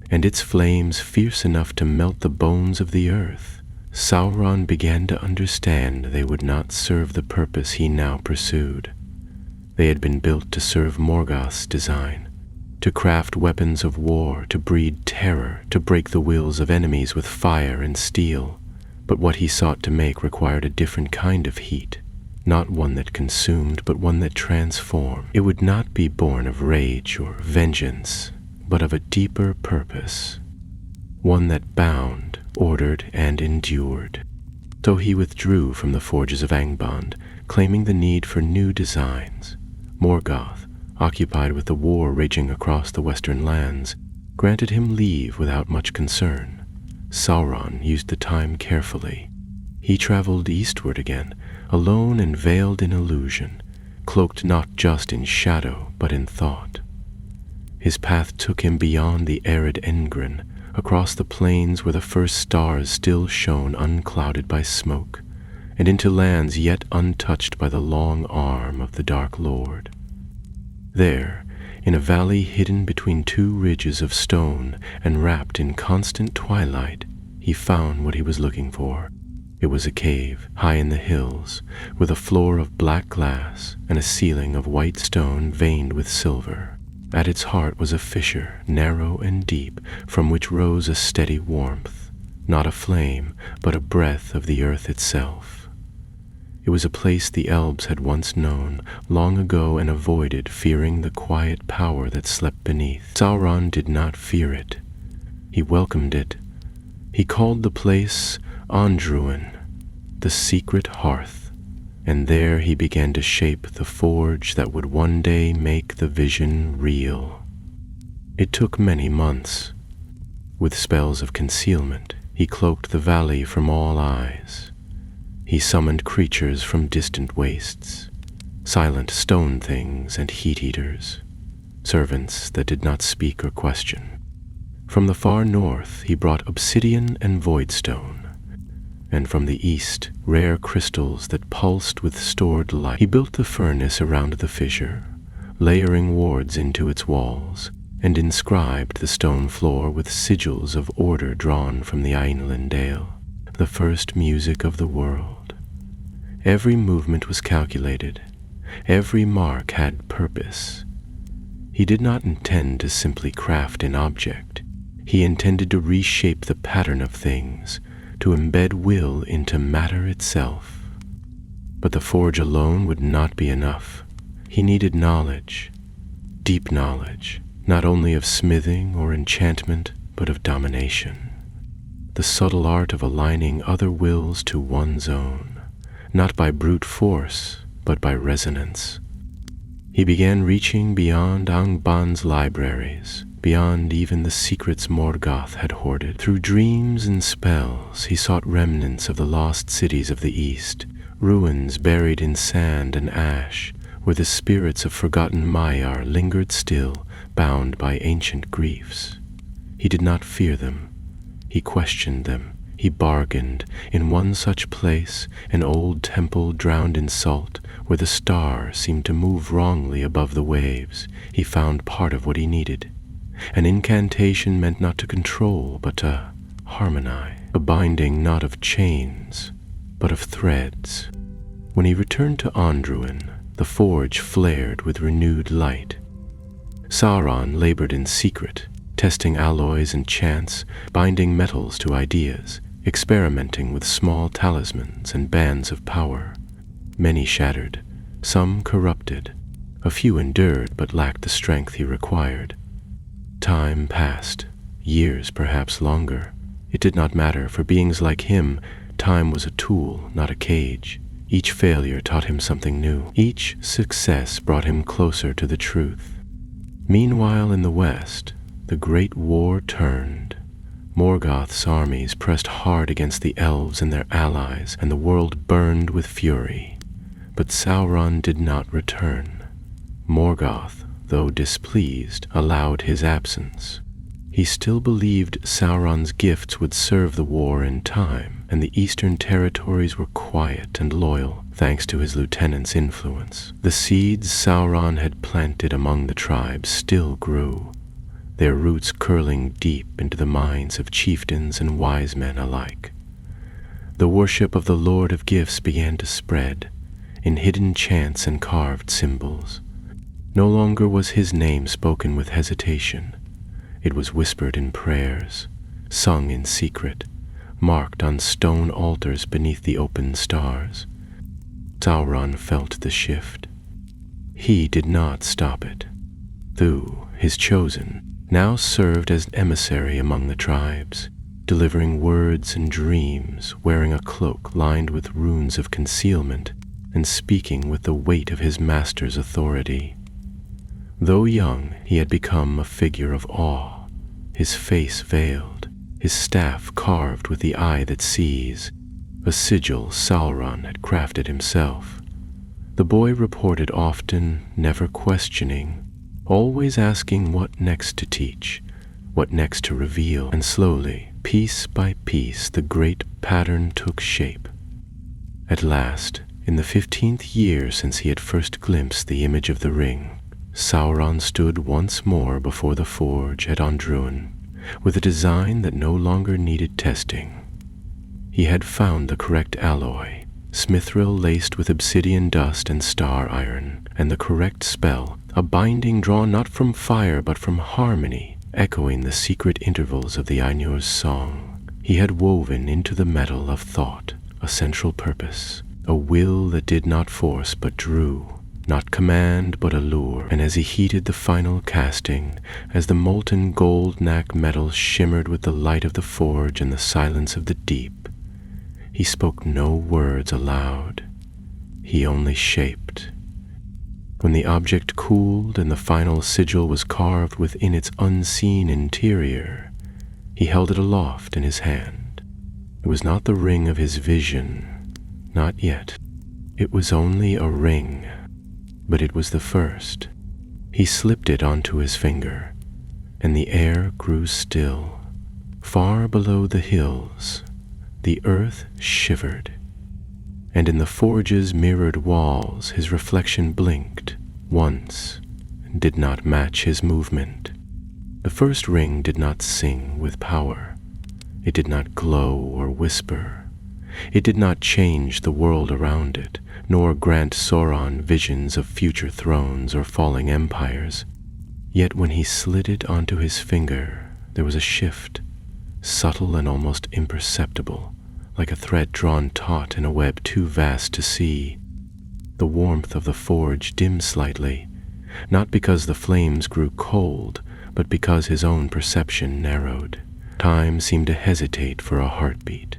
[SPEAKER 2] and its flames fierce enough to melt the bones of the earth. Sauron began to understand they would not serve the purpose he now pursued. They had been built to serve Morgoth's design, to craft weapons of war, to breed terror, to break the wills of enemies with fire and steel. But what he sought to make required a different kind of heat, not one that consumed, but one that transformed. It would not be born of rage or vengeance, but of a deeper purpose, one that bound, ordered, and endured. So he withdrew from the forges of Angband, claiming the need for new designs. Morgoth, occupied with the war raging across the western lands, granted him leave without much concern. Sauron used the time carefully. He traveled eastward again, alone and veiled in illusion, cloaked not just in shadow but in thought. His path took him beyond the arid Engren, across the plains where the first stars still shone unclouded by smoke, and into lands yet untouched by the long arm of the Dark Lord. There, in a valley hidden between two ridges of stone and wrapped in constant twilight, he found what he was looking for. It was a cave, high in the hills, with a floor of black glass and a ceiling of white stone veined with silver. At its heart was a fissure, narrow and deep, from which rose a steady warmth, not a flame, but a breath of the earth itself. It was a place the elves had once known, long ago, and avoided, fearing the quiet power that slept beneath. Sauron did not fear it. He welcomed it. He called the place Andruin, the secret hearth, and there he began to shape the forge that would one day make the vision real. It took many months. With spells of concealment, he cloaked the valley from all eyes. He summoned creatures from distant wastes, silent stone things and heat-eaters, servants that did not speak or question. From the far north he brought obsidian and voidstone, and from the east rare crystals that pulsed with stored light. He built the furnace around the fissure, layering wards into its walls, and inscribed the stone floor with sigils of order drawn from the Ainulin Dale, the first music of the world. Every movement was calculated. Every mark had purpose. He did not intend to simply craft an object. He intended to reshape the pattern of things, to embed will into matter itself. But the forge alone would not be enough. He needed knowledge, deep knowledge, not only of smithing or enchantment, but of domination. the subtle art of aligning other wills to one's own, not by brute force, but by resonance. He began reaching beyond Angban's libraries, beyond even the secrets Morgoth had hoarded. Through dreams and spells, he sought remnants of the lost cities of the East, ruins buried in sand and ash, where the spirits of forgotten Maiar lingered still, bound by ancient griefs. He did not fear them. He questioned them. He bargained. In one such place, an old temple drowned in salt, where the star seemed to move wrongly above the waves, he found part of what he needed. An incantation meant not to control, but to harmonize, a binding not of chains, but of threads. When he returned to Anduin, the forge flared with renewed light. Sauron labored in secret, testing alloys and chants, binding metals to ideas, experimenting with small talismans and bands of power. Many shattered, some corrupted. A few endured but lacked the strength he required. Time passed, years perhaps longer. It did not matter, for beings like him, time was a tool, not a cage. Each failure taught him something new. Each success brought him closer to the truth. Meanwhile, in the West, the Great War turned. Morgoth's armies pressed hard against the elves and their allies, and the world burned with fury. But Sauron did not return. Morgoth, though displeased, allowed his absence. He still believed Sauron's gifts would serve the war in time, and the eastern territories were quiet and loyal, thanks to his lieutenant's influence. The seeds Sauron had planted among the tribes still grew, their roots curling deep into the minds of chieftains and wise men alike. The worship of the Lord of Gifts began to spread, in hidden chants and carved symbols. No longer was his name spoken with hesitation. It was whispered in prayers, sung in secret, marked on stone altars beneath the open stars. Sauron felt the shift. He did not stop it. Thu, his chosen, now served as emissary among the tribes, delivering words and dreams, wearing a cloak lined with runes of concealment, and speaking with the weight of his master's authority. Though young, he had become a figure of awe, his face veiled, his staff carved with the eye that sees, a sigil Sauron had crafted himself. The boy reported often, never questioning, always asking what next to teach, what next to reveal, and slowly, piece by piece, the great pattern took shape. At last, in the 15th year since he had first glimpsed the image of the ring, Sauron stood once more before the forge at Anduin, with a design that no longer needed testing. He had found the correct alloy, mithril laced with obsidian dust and star iron, and the correct spell, a binding drawn not from fire but from harmony, echoing the secret intervals of the Ainur's song. He had woven into the metal of thought a central purpose, a will that did not force but drew, not command but allure. And as he heated the final casting, as the molten gold-knack metal shimmered with the light of the forge and the silence of the deep, he spoke no words aloud. He only shaped. When the object cooled and the final sigil was carved within its unseen interior, he held it aloft in his hand. It was not the ring of his vision, not yet. It was only a ring, but it was the first. He slipped it onto his finger, and the air grew still. Far below the hills, the earth shivered, and in the forge's mirrored walls his reflection blinked once and did not match his movement. The first ring did not sing with power. It did not glow or whisper. It did not change the world around it, nor grant Sauron visions of future thrones or falling empires. Yet when he slid it onto his finger, there was a shift, subtle and almost imperceptible, like a thread drawn taut in a web too vast to see. The warmth of the forge dimmed slightly, not because the flames grew cold, but because his own perception narrowed. Time seemed to hesitate for a heartbeat,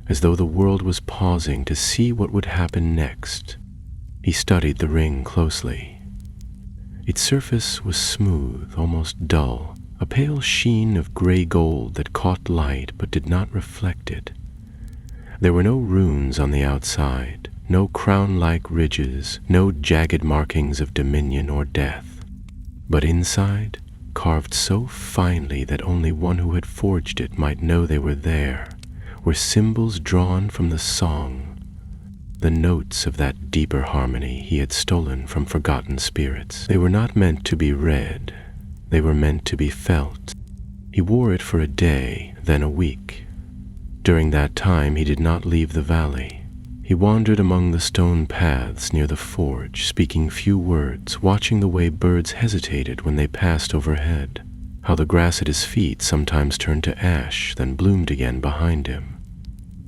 [SPEAKER 2] as though the world was pausing to see what would happen next. He studied the ring closely. Its surface was smooth, almost dull, a pale sheen of gray gold that caught light but did not reflect it. There were no runes on the outside, no crown-like ridges, no jagged markings of dominion or death. But inside, carved so finely that only one who had forged it might know they were there, were symbols drawn from the song, the notes of that deeper harmony he had stolen from forgotten spirits. They were not meant to be read, they were meant to be felt. He wore it for a day, then a week. During that time he did not leave the valley. He wandered among the stone paths near the forge, speaking few words, watching the way birds hesitated when they passed overhead, how the grass at his feet sometimes turned to ash, then bloomed again behind him.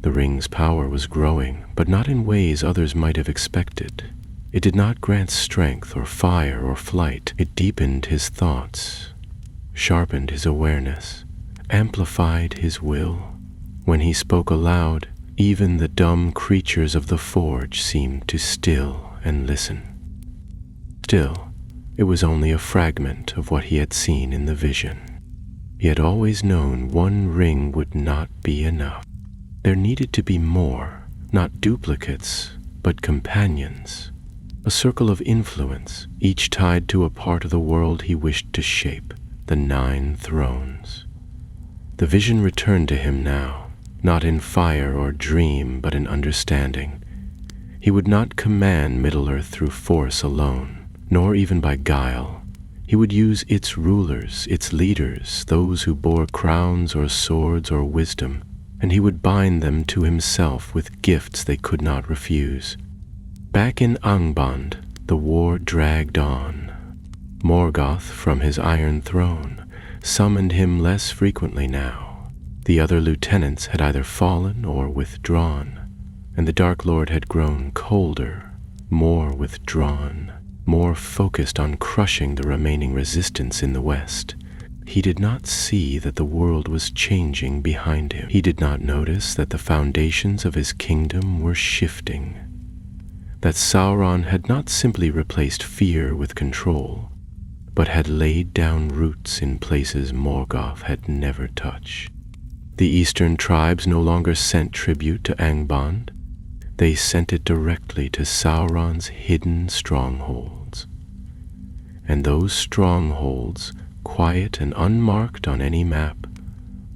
[SPEAKER 2] The ring's power was growing, but not in ways others might have expected. It did not grant strength or fire or flight. It deepened his thoughts, sharpened his awareness, amplified his will. When he spoke aloud, even the dumb creatures of the forge seemed to still and listen. Still, it was only a fragment of what he had seen in the vision. He had always known one ring would not be enough. There needed to be more, not duplicates, but companions. A circle of influence, each tied to a part of the world he wished to shape, the 9 thrones. The vision returned to him now, not in fire or dream, but in understanding. He would not command Middle-earth through force alone, nor even by guile. He would use its rulers, its leaders, those who bore crowns or swords or wisdom, and he would bind them to himself with gifts they could not refuse. Back in Angband, the war dragged on. Morgoth, from his iron throne, summoned him less frequently now. The other lieutenants had either fallen or withdrawn, and the Dark Lord had grown colder, more withdrawn, more focused on crushing the remaining resistance in the west. He did not see that the world was changing behind him. He did not notice that the foundations of his kingdom were shifting, that Sauron had not simply replaced fear with control, but had laid down roots in places Morgoth had never touched. The eastern tribes no longer sent tribute to Angband. They sent it directly to Sauron's hidden strongholds. And those strongholds, quiet and unmarked on any map,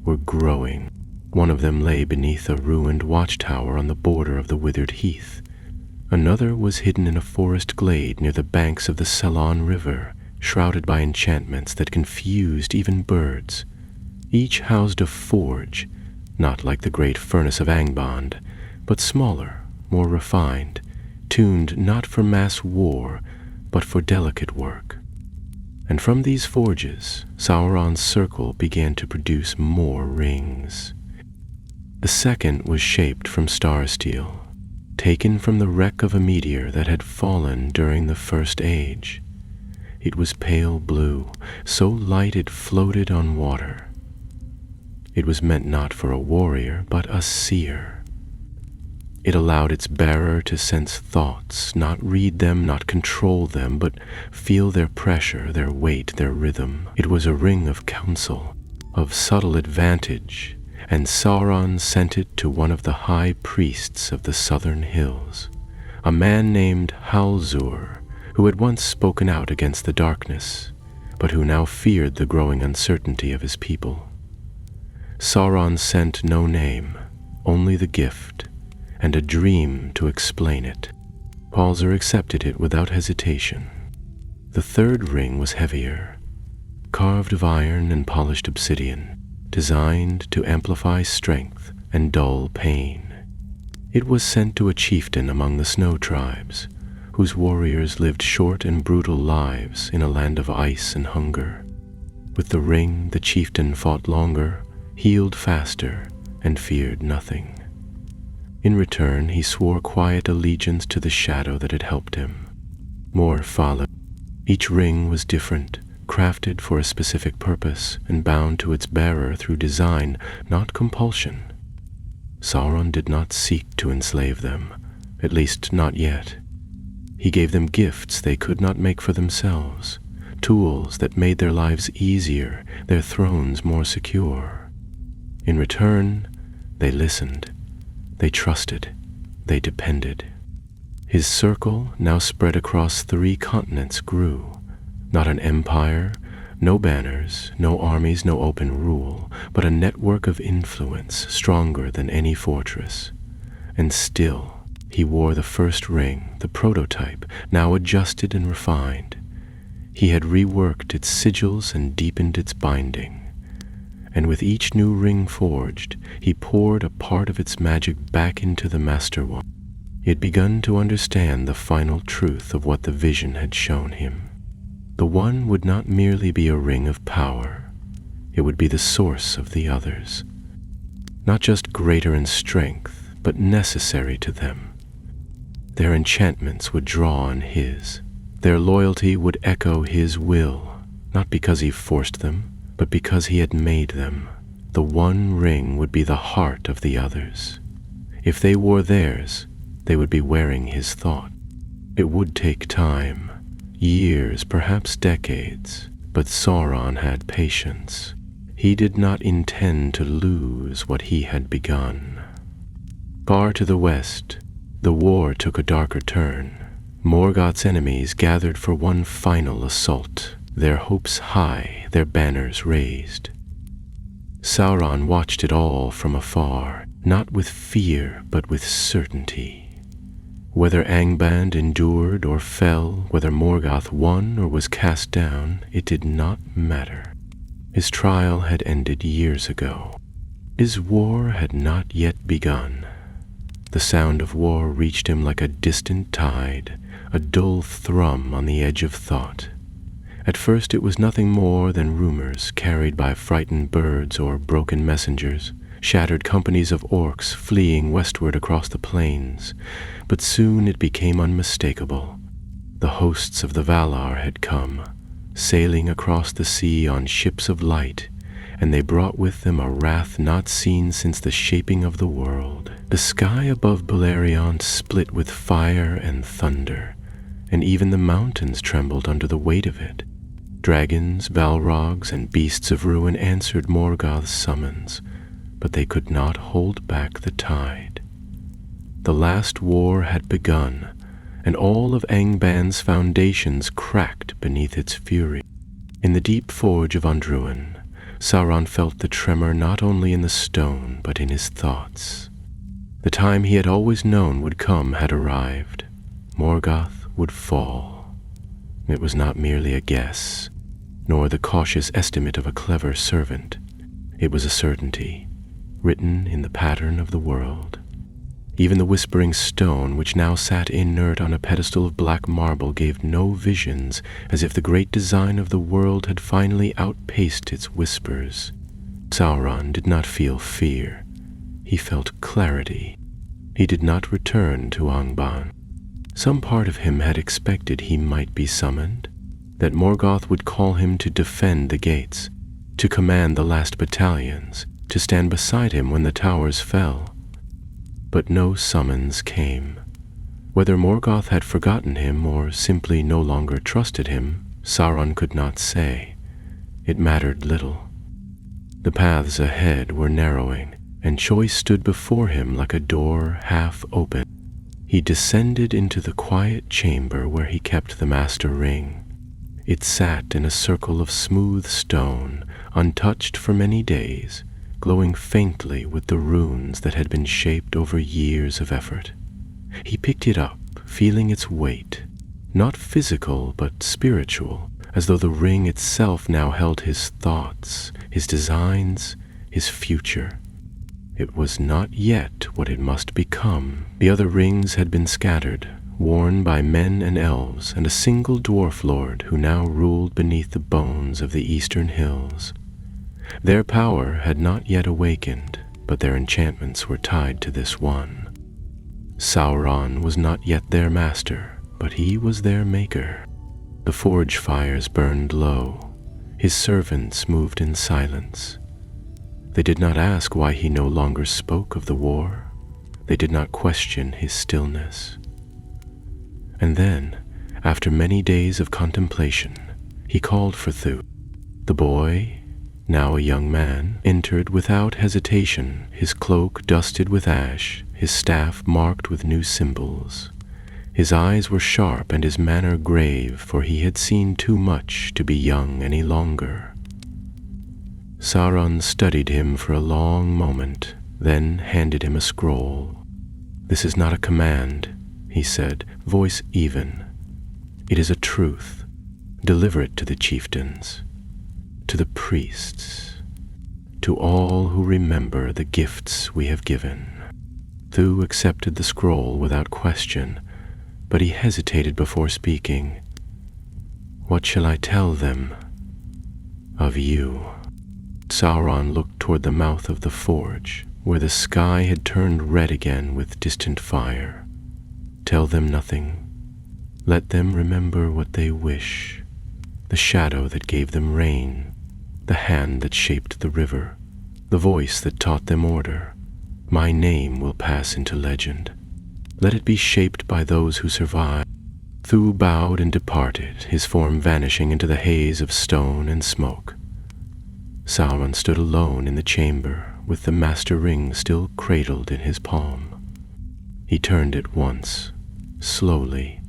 [SPEAKER 2] were growing. One of them lay beneath a ruined watchtower on the border of the withered heath. Another was hidden in a forest glade near the banks of the Selon River, shrouded by enchantments that confused even birds. Each housed a forge, not like the great furnace of Angband, but smaller, more refined, tuned not for mass war, but for delicate work. And from these forges, Sauron's circle began to produce more rings. The second was shaped from star steel, taken from the wreck of a meteor that had fallen during the First Age. It was pale blue, so light it floated on water. It was meant not for a warrior, but a seer. It allowed its bearer to sense thoughts, not read them, not control them, but feel their pressure, their weight, their rhythm. It was a ring of counsel, of subtle advantage, and Sauron sent it to one of the high priests of the southern hills, a man named Halzur, who had once spoken out against the darkness, but who now feared the growing uncertainty of his people. Sauron sent no name, only the gift, and a dream to explain it. Halzur accepted it without hesitation. The third ring was heavier, carved of iron and polished obsidian, designed to amplify strength and dull pain. It was sent to a chieftain among the snow tribes, whose warriors lived short and brutal lives in a land of ice and hunger. With the ring, the chieftain fought longer, healed faster, and feared nothing. In return, he swore quiet allegiance to the shadow that had helped him. More followed. Each ring was different, crafted for a specific purpose and bound to its bearer through design, not compulsion. Sauron did not seek to enslave them, at least not yet. He gave them gifts they could not make for themselves, tools that made their lives easier, their thrones more secure. In return, they listened, they trusted, they depended. His circle, now spread across 3 continents, grew. Not an empire, no banners, no armies, no open rule, but a network of influence stronger than any fortress. And still, he wore the first ring, the prototype, now adjusted and refined. He had reworked its sigils and deepened its binding. And with each new ring forged, he poured a part of its magic back into the Master One. He had begun to understand the final truth of what the vision had shown him. The one would not merely be a ring of power, it would be the source of the others. Not just greater in strength, but necessary to them. Their enchantments would draw on his. Their loyalty would echo his will, not because he forced them, but because he had made them. The one ring would be the heart of the others. If they wore theirs, they would be wearing his thought. It would take time, years, perhaps decades, but Sauron had patience. He did not intend to lose what he had begun. Far to the west, the war took a darker turn. Morgoth's enemies gathered for one final assault, their hopes high, their banners raised. Sauron watched it all from afar, not with fear, but with certainty. Whether Angband endured or fell, whether Morgoth won or was cast down, it did not matter. His trial had ended years ago. His war had not yet begun. The sound of war reached him like a distant tide, a dull thrum on the edge of thought. At first it was nothing more than rumors carried by frightened birds or broken messengers, shattered companies of orcs fleeing westward across the plains, but soon it became unmistakable. The hosts of the Valar had come, sailing across the sea on ships of light, and they brought with them a wrath not seen since the shaping of the world. The sky above Beleriand split with fire and thunder, and even the mountains trembled under the weight of it. Dragons, Balrogs, and beasts of ruin answered Morgoth's summons, but they could not hold back the tide. The last war had begun, and all of Angband's foundations cracked beneath its fury. In the deep forge of Undruin, Sauron felt the tremor not only in the stone, but in his thoughts. The time he had always known would come had arrived. Morgoth would fall. It was not merely a guess, nor the cautious estimate of a clever servant. It was a certainty, written in the pattern of the world. Even the whispering stone, which now sat inert on a pedestal of black marble, gave no visions, as if the great design of the world had finally outpaced its whispers. Sauron did not feel fear. He felt clarity. He did not return to Angband. Some part of him had expected he might be summoned, that Morgoth would call him to defend the gates, to command the last battalions, to stand beside him when the towers fell. But no summons came. Whether Morgoth had forgotten him or simply no longer trusted him, Sauron could not say. It mattered little. The paths ahead were narrowing, and choice stood before him like a door half open. He descended into the quiet chamber where he kept the Master Ring. It sat in a circle of smooth stone, untouched for many days, glowing faintly with the runes that had been shaped over years of effort. He picked it up, feeling its weight, not physical but spiritual, as though the ring itself now held his thoughts, his designs, his future. It was not yet what it must become. The other rings had been scattered, worn by men and elves, and a single dwarf lord who now ruled beneath the bones of the eastern hills. Their power had not yet awakened, but their enchantments were tied to this one. Sauron was not yet their master, but he was their maker. The forge fires burned low, His servants moved in silence. They did not ask why he no longer spoke of the war. They did not question his stillness. And then, after many days of contemplation, he called for Thu. The boy, now a young man, entered without hesitation, his cloak dusted with ash, his staff marked with new symbols. His eyes were sharp and his manner grave, for he had seen too much to be young any longer. Sauron studied him for a long moment, then handed him a scroll. "This is not a command," he said, voice even. "It is a truth. Deliver it to the chieftains, to the priests, to all who remember the gifts we have given." Thu accepted the scroll without question, but he hesitated before speaking. "What shall I tell them of you?" Sauron looked toward the mouth of the forge, where the sky had turned red again with distant fire. "Tell them nothing. Let them remember what they wish. The shadow that gave them rain, the hand that shaped the river, the voice that taught them order. My name will pass into legend. Let it be shaped by those who survive." Thu bowed and departed, his form vanishing into the haze of stone and smoke. Sauron stood alone in the chamber, with the master ring still cradled in his palm. He turned it once, slowly,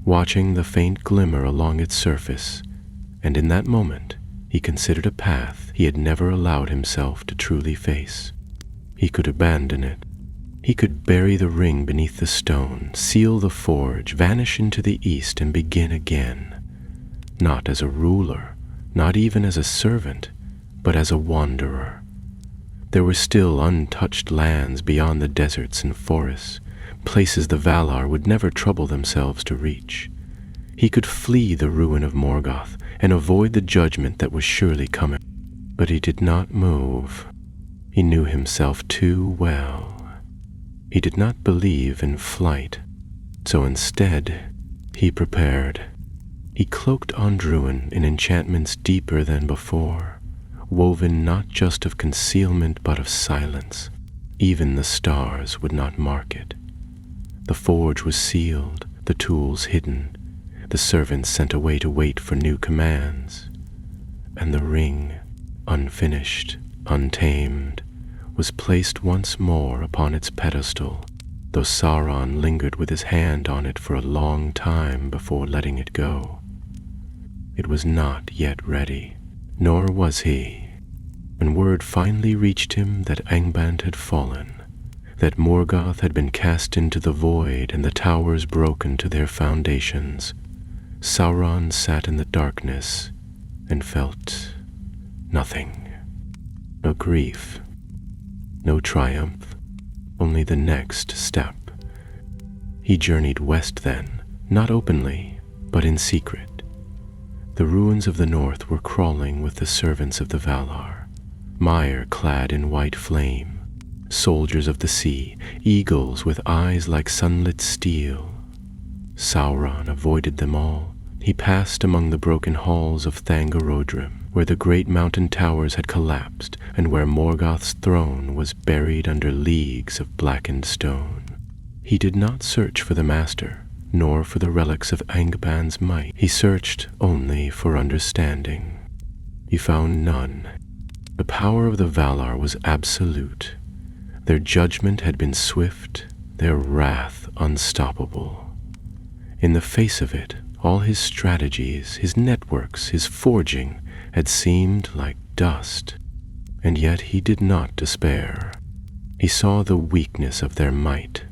[SPEAKER 2] watching the faint glimmer along its surface, and in that moment he considered a path he had never allowed himself to truly face. He could abandon it. He could bury the ring beneath the stone, seal the forge, vanish into the east, and begin again. Not as a ruler, not even as a servant, but as a wanderer. There were still untouched lands beyond the deserts and forests, places the Valar would never trouble themselves to reach. He could flee the ruin of Morgoth and avoid the judgment that was surely coming. But he did not move. He knew himself too well. He did not believe in flight, so instead he prepared. He cloaked Andruin in enchantments deeper than before, woven not just of concealment but of silence. Even the stars would not mark it. The forge was sealed, the tools hidden, the servants sent away to wait for new commands. And the ring, unfinished, untamed, was placed once more upon its pedestal, though Sauron lingered with his hand on it for a long time before letting it go. It was not yet ready, nor was he. When word finally reached him that Angband had fallen, that Morgoth had been cast into the void and the towers broken to their foundations, Sauron sat in the darkness and felt nothing. No grief, no triumph, only the next step. He journeyed west then, not openly, but in secret. The ruins of the north were crawling with the servants of the Valar, mire clad in white flame, soldiers of the sea, eagles with eyes like sunlit steel. Sauron avoided them all. He passed among the broken halls of Thangorodrim, where the great mountain towers had collapsed and where Morgoth's throne was buried under leagues of blackened stone. He did not search for the master, nor for the relics of Angband's might. He searched only for understanding. He found none. The power of the Valar was absolute. Their judgment had been swift, their wrath unstoppable. In the face of it, all his strategies, his networks, his forging had seemed like dust, and yet he did not despair. He saw the weakness of their might.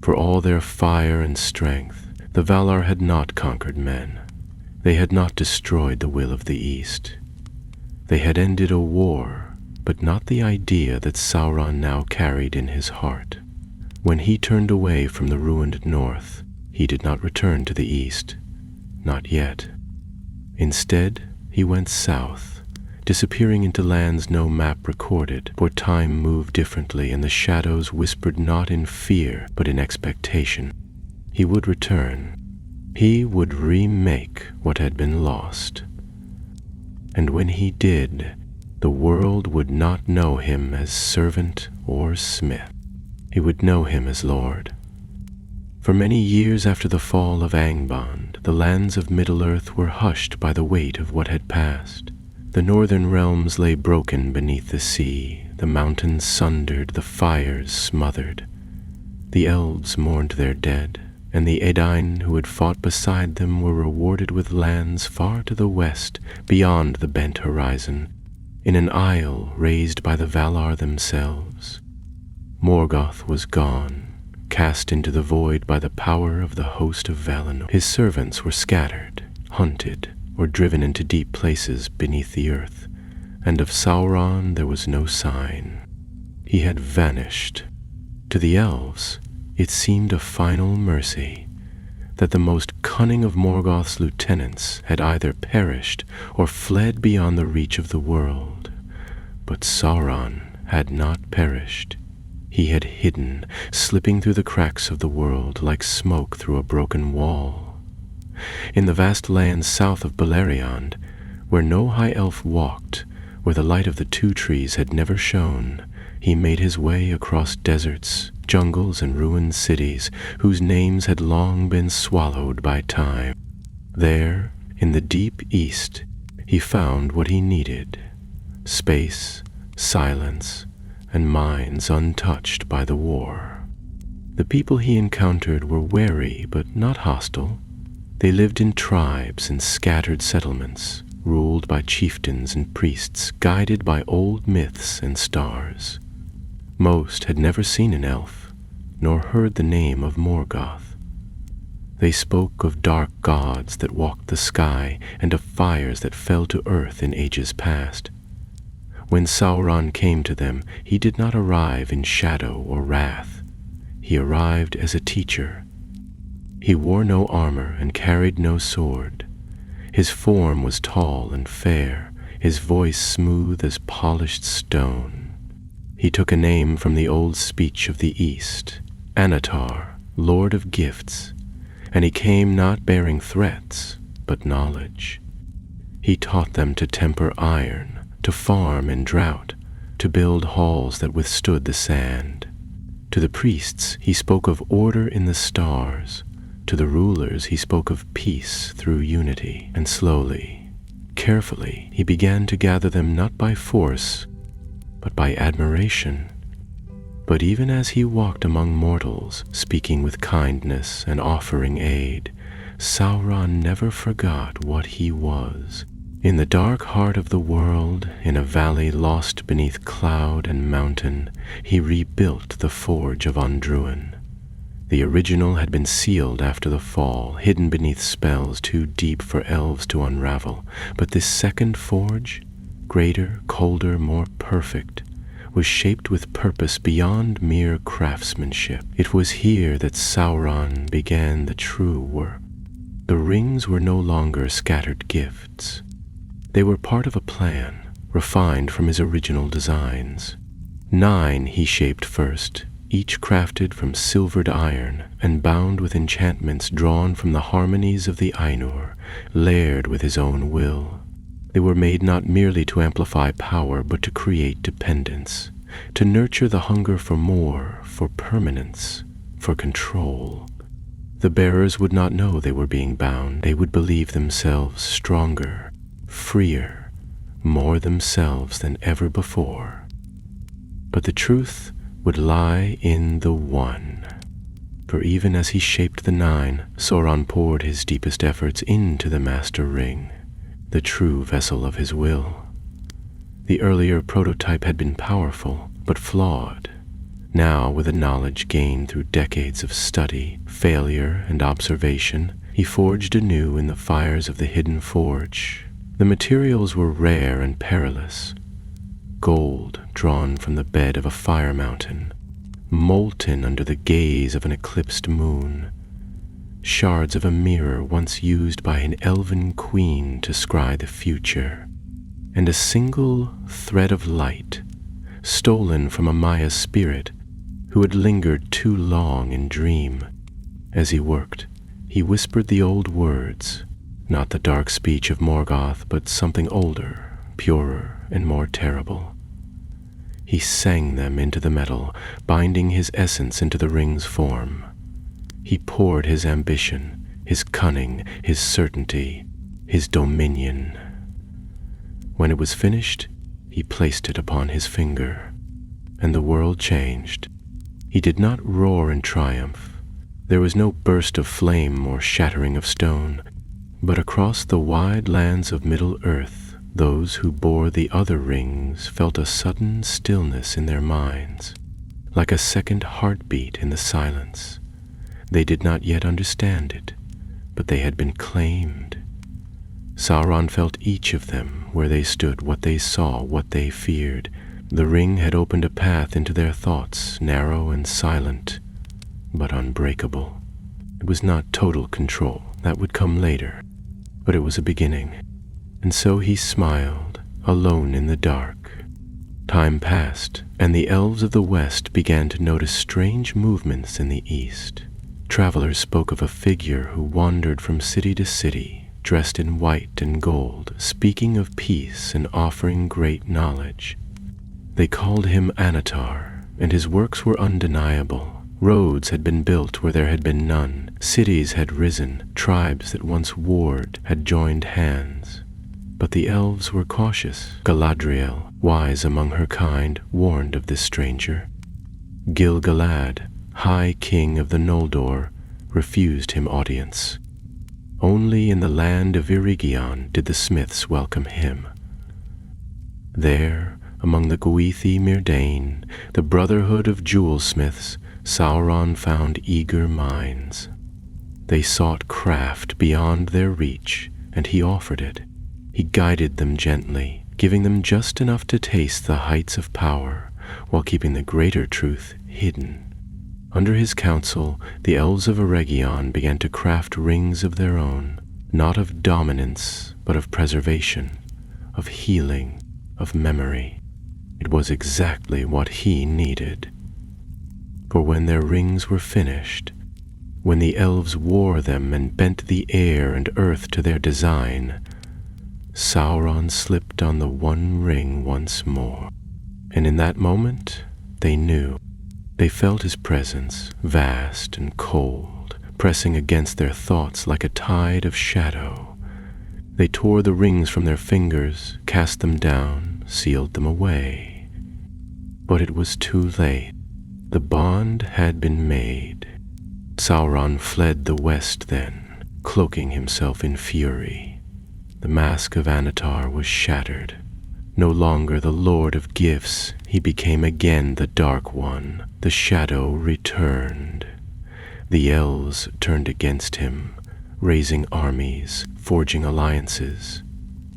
[SPEAKER 2] For all their fire and strength, the Valar had not conquered men. They had not destroyed the will of the East. They had ended a war, but not the idea that Sauron now carried in his heart. When he turned away from the ruined north, he did not return to the east. Not yet. Instead, he went south, disappearing into lands no map recorded, for time moved differently and the shadows whispered not in fear, but in expectation. He would return. He would remake what had been lost. and when he did, the world would not know him as servant or smith. He would know him as Lord. For many years after the fall of Angband, the lands of Middle-earth were hushed by the weight of what had passed. The northern realms lay broken beneath the sea, the mountains sundered, the fires smothered. The elves mourned their dead, and the Edain who had fought beside them were rewarded with lands far to the west, beyond the bent horizon, in an isle raised by the Valar themselves. Morgoth was gone, cast into the void by the power of the host of Valinor. His servants were scattered, hunted, or driven into deep places beneath the earth, and of Sauron there was no sign. He had vanished. To the elves, it seemed a final mercy that the most cunning of Morgoth's lieutenants had either perished or fled beyond the reach of the world. But Sauron had not perished. He had hidden, slipping through the cracks of the world like smoke through a broken wall. In the vast lands south of Beleriand, where no high elf walked, where the light of the two trees had never shone, he made his way across deserts, jungles, and ruined cities whose names had long been swallowed by time. There, in the deep east, he found what he needed: space, silence, and minds untouched by the war. The people he encountered were wary but not hostile. They lived in tribes and scattered settlements, ruled by chieftains and priests, guided by old myths and stars. Most had never seen an elf, nor heard the name of Morgoth. They spoke of dark gods that walked the sky and of fires that fell to earth in ages past. When Sauron came to them, he did not arrive in shadow or wrath. He arrived as a teacher. He wore no armor and carried no sword. His form was tall and fair, his voice smooth as polished stone. He took a name from the old speech of the East, Anatar, Lord of Gifts, and he came not bearing threats, but knowledge. He taught them to temper iron, to farm in drought, to build halls that withstood the sand. To the priests he spoke of order in the stars. To the rulers he spoke of peace through unity. And slowly, carefully, he began to gather them not by force, but by admiration. But even as he walked among mortals, speaking with kindness and offering aid, Sauron never forgot what he was. In the dark heart of the world, in a valley lost beneath cloud and mountain, he rebuilt the forge of Andruin. The original had been sealed after the fall, hidden beneath spells too deep for elves to unravel. But this second forge, greater, colder, more perfect, was shaped with purpose beyond mere craftsmanship. It was here that Sauron began the true work. The rings were no longer scattered gifts. They were part of a plan, refined from his original designs. 9 he shaped first, each crafted from silvered iron and bound with enchantments drawn from the harmonies of the Ainur, layered with his own will. They were made not merely to amplify power, but to create dependence, to nurture the hunger for more, for permanence, for control. The bearers would not know they were being bound. They would believe themselves stronger, freer, more themselves than ever before. But the truth would lie in the one. For even as he shaped the 9, Sauron poured his deepest efforts into the Master Ring, the true vessel of his will. The earlier prototype had been powerful, but flawed. Now, with the knowledge gained through decades of study, failure, and observation, he forged anew in the fires of the hidden forge. The materials were rare and perilous. Gold drawn from the bed of a fire mountain, molten under the gaze of an eclipsed moon. Shards of a mirror once used by an elven queen to scry the future. And a single thread of light, stolen from a Maya spirit who had lingered too long in dream. As he worked, he whispered the old words, not the dark speech of Morgoth, but something older, purer and more terrible. He sang them into the metal, binding his essence into the ring's form. He poured his ambition, his cunning, his certainty, his dominion. When it was finished, he placed it upon his finger, and the world changed. He did not roar in triumph. There was no burst of flame or shattering of stone, but across the wide lands of Middle-earth, those who bore the other rings felt a sudden stillness in their minds, like a second heartbeat in the silence. They did not yet understand it, but they had been claimed. Sauron felt each of them where they stood, what they saw, what they feared. The ring had opened a path into their thoughts, narrow and silent, but unbreakable. It was not total control, that would come later, but it was a beginning. And so he smiled, alone in the dark. Time passed, and the elves of the west began to notice strange movements in the east. Travelers spoke of a figure who wandered from city to city, dressed in white and gold, speaking of peace and offering great knowledge. They called him Anatar, and his works were undeniable. Roads had been built where there had been none. Cities had risen. Tribes that once warred had joined hands. But the elves were cautious. Galadriel, wise among her kind, warned of this stranger. Gil-galad, High King of the Noldor, refused him audience. Only in the land of Irigion did the smiths welcome him. There, among the Gwythi Myrdain, the brotherhood of jewelsmiths, Sauron found eager minds. They sought craft beyond their reach, and he offered it. He guided them gently, giving them just enough to taste the heights of power, while keeping the greater truth hidden. Under his counsel, the elves of Eregion began to craft rings of their own, not of dominance, but of preservation, of healing, of memory. It was exactly what he needed. For when their rings were finished, when the elves wore them and bent the air and earth to their design, Sauron slipped on the one ring once more. And in that moment, they knew. They felt his presence, vast and cold, pressing against their thoughts like a tide of shadow. They tore the rings from their fingers, cast them down, sealed them away. But it was too late. The bond had been made. Sauron fled the west then, cloaking himself in fury. The mask of Anatar was shattered. No longer the Lord of Gifts, he became again the Dark One. The shadow returned. The elves turned against him, raising armies, forging alliances.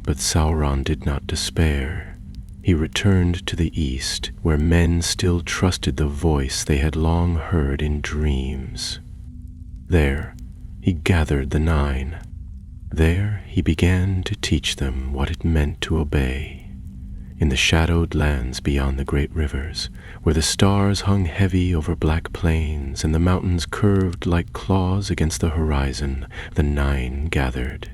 [SPEAKER 2] But Sauron did not despair. He returned to the east, where men still trusted the voice they had long heard in dreams. There, he gathered the Nine. There, he began to teach them what it meant to obey. In the shadowed lands beyond the great rivers, where the stars hung heavy over black plains and the mountains curved like claws against the horizon, the Nine gathered.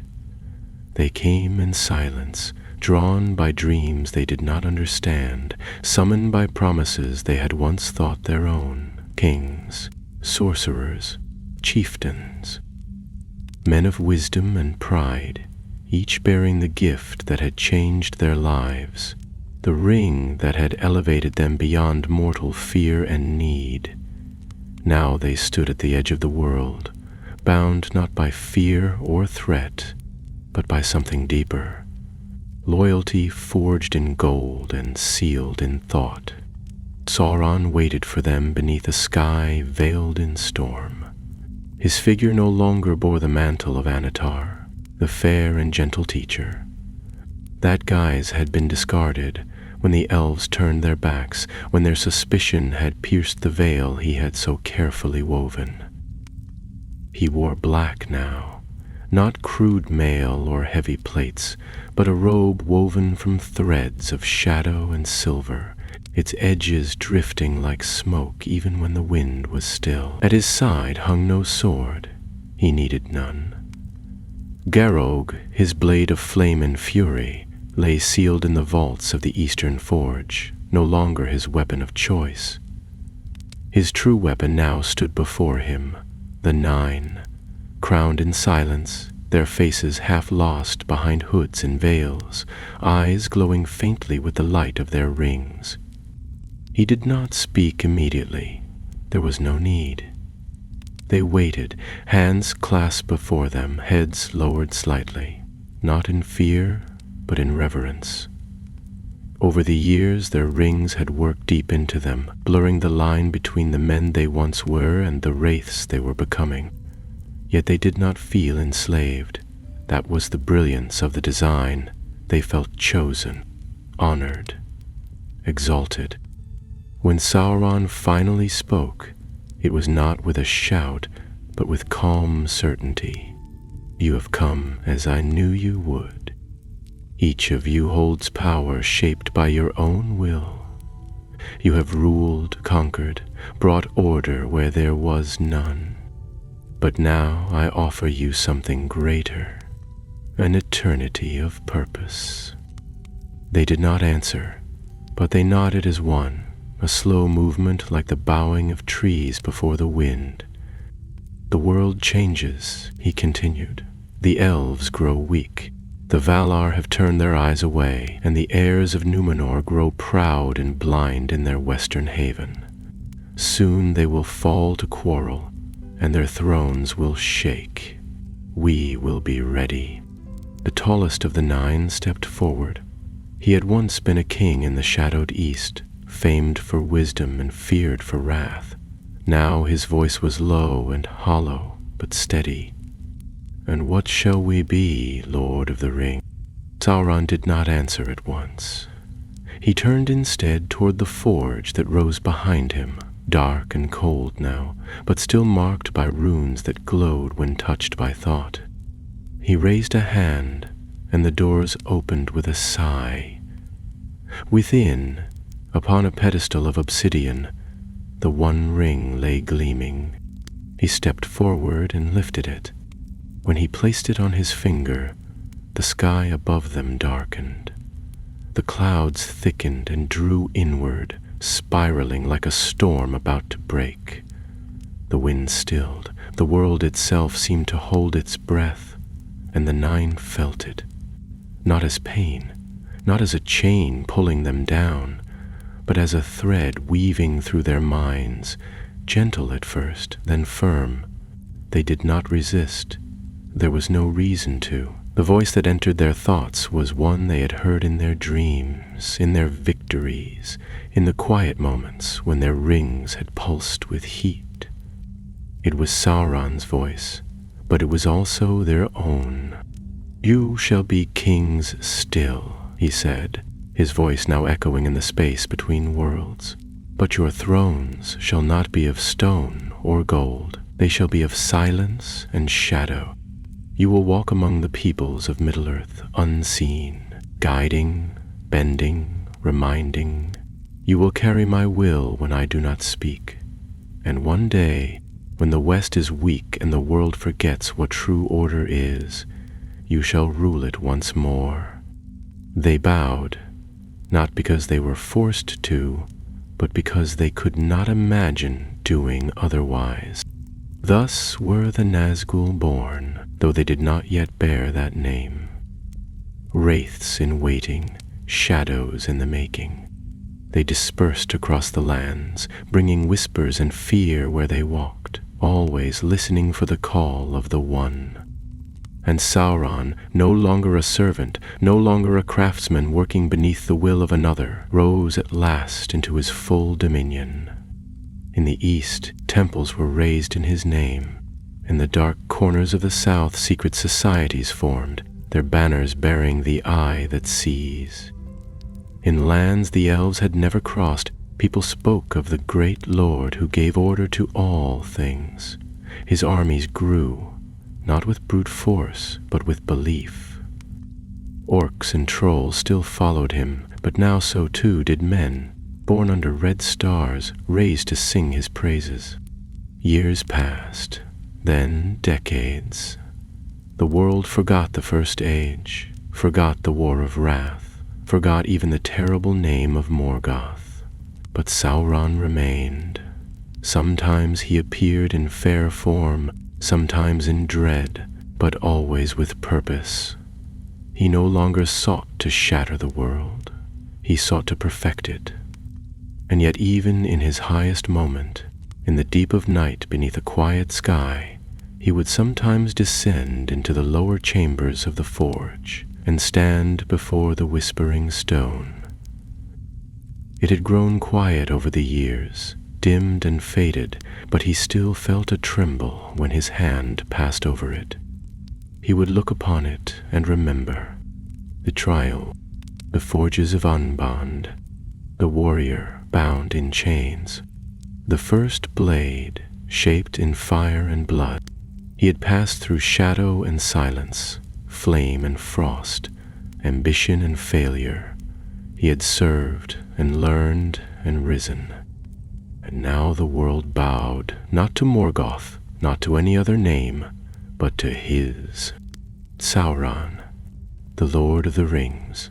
[SPEAKER 2] They came in silence, drawn by dreams they did not understand, summoned by promises they had once thought their own. Kings, sorcerers, chieftains, men of wisdom and pride, each bearing the gift that had changed their lives, the ring that had elevated them beyond mortal fear and need. Now they stood at the edge of the world, bound not by fear or threat, but by something deeper. Loyalty forged in gold and sealed in thought. Sauron waited for them beneath a sky veiled in storm. His figure no longer bore the mantle of Anatar, the fair and gentle teacher. That guise had been discarded when the elves turned their backs, when their suspicion had pierced the veil he had so carefully woven. He wore black now, not crude mail or heavy plates, but a robe woven from threads of shadow and silver, its edges drifting like smoke even when the wind was still. At his side hung no sword. He needed none. Garog, his blade of flame and fury, lay sealed in the vaults of the Eastern Forge, no longer his weapon of choice. His true weapon now stood before him, the Nine, crowned in silence, their faces half lost behind hoods and veils, eyes glowing faintly with the light of their rings. He did not speak immediately. There was no need. They waited, hands clasped before them, heads lowered slightly, not in fear, but in reverence. Over the years, their rings had worked deep into them, blurring the line between the men they once were and the wraiths they were becoming. Yet they did not feel enslaved. That was the brilliance of the design. They felt chosen, honored, exalted. When Sauron finally spoke, it was not with a shout, but with calm certainty. You have come as I knew you would. Each of you holds power shaped by your own will. You have ruled, conquered, brought order where there was none. But now I offer you something greater, an eternity of purpose. They did not answer, but they nodded as one, a slow movement like the bowing of trees before the wind. The world changes, he continued. The elves grow weak. The Valar have turned their eyes away, and the heirs of Númenor grow proud and blind in their western haven. Soon they will fall to quarrel, and their thrones will shake. We will be ready. The tallest of the Nine stepped forward. He had once been a king in the shadowed east, famed for wisdom and feared for wrath. Now his voice was low and hollow, but steady. And what shall we be, Lord of the Ring? Sauron did not answer at once. He turned instead toward the forge that rose behind him, dark and cold now, but still marked by runes that glowed when touched by thought. He raised a hand, and the doors opened with a sigh. Within, upon a pedestal of obsidian, the One Ring lay gleaming. He stepped forward and lifted it. When he placed it on his finger, the sky above them darkened. The clouds thickened and drew inward, spiraling like a storm about to break. The wind stilled. The world itself seemed to hold its breath, and the Nine felt it. Not as pain, not as a chain pulling them down, but as a thread weaving through their minds, gentle at first, then firm. They did not resist. There was no reason to. The voice that entered their thoughts was one they had heard in their dreams, in their victories, in the quiet moments when their rings had pulsed with heat. It was Sauron's voice, but it was also their own. You shall be kings still, he said, his voice now echoing in the space between worlds. But your thrones shall not be of stone or gold. They shall be of silence and shadow. You will walk among the peoples of Middle-earth unseen, guiding, bending, reminding. You will carry my will when I do not speak. And one day, when the West is weak and the world forgets what true order is, you shall rule it once more. They bowed, not because they were forced to, but because they could not imagine doing otherwise. Thus were the Nazgûl born, though they did not yet bear that name. Wraiths in waiting, shadows in the making. They dispersed across the lands, bringing whispers and fear where they walked, always listening for the call of the One. And Sauron, no longer a servant, no longer a craftsman working beneath the will of another, rose at last into his full dominion. In the east, temples were raised in his name. In the dark corners of the south, secret societies formed, their banners bearing the eye that sees. In lands the elves had never crossed, people spoke of the great Lord who gave order to all things. His armies grew, not with brute force, but with belief. Orcs and trolls still followed him, but now so too did men, born under red stars, raised to sing his praises. Years passed, then decades. The world forgot the first age, forgot the War of Wrath, forgot even the terrible name of Morgoth. But Sauron remained. Sometimes he appeared in fair form, sometimes in dread, but always with purpose. He no longer sought to shatter the world. He sought to perfect it. And yet even in his highest moment, in the deep of night beneath a quiet sky, he would sometimes descend into the lower chambers of the forge and stand before the whispering stone. It had grown quiet over the years, dimmed and faded, but he still felt a tremble when his hand passed over it. He would look upon it and remember the trial, the forges of unbond, the warrior bound in chains, the first blade shaped in fire and blood. He had passed through shadow and silence, flame and frost, ambition and failure. He had served and learned and risen. And now the world bowed, not to Morgoth, not to any other name, but to his. Sauron, the Lord of the Rings.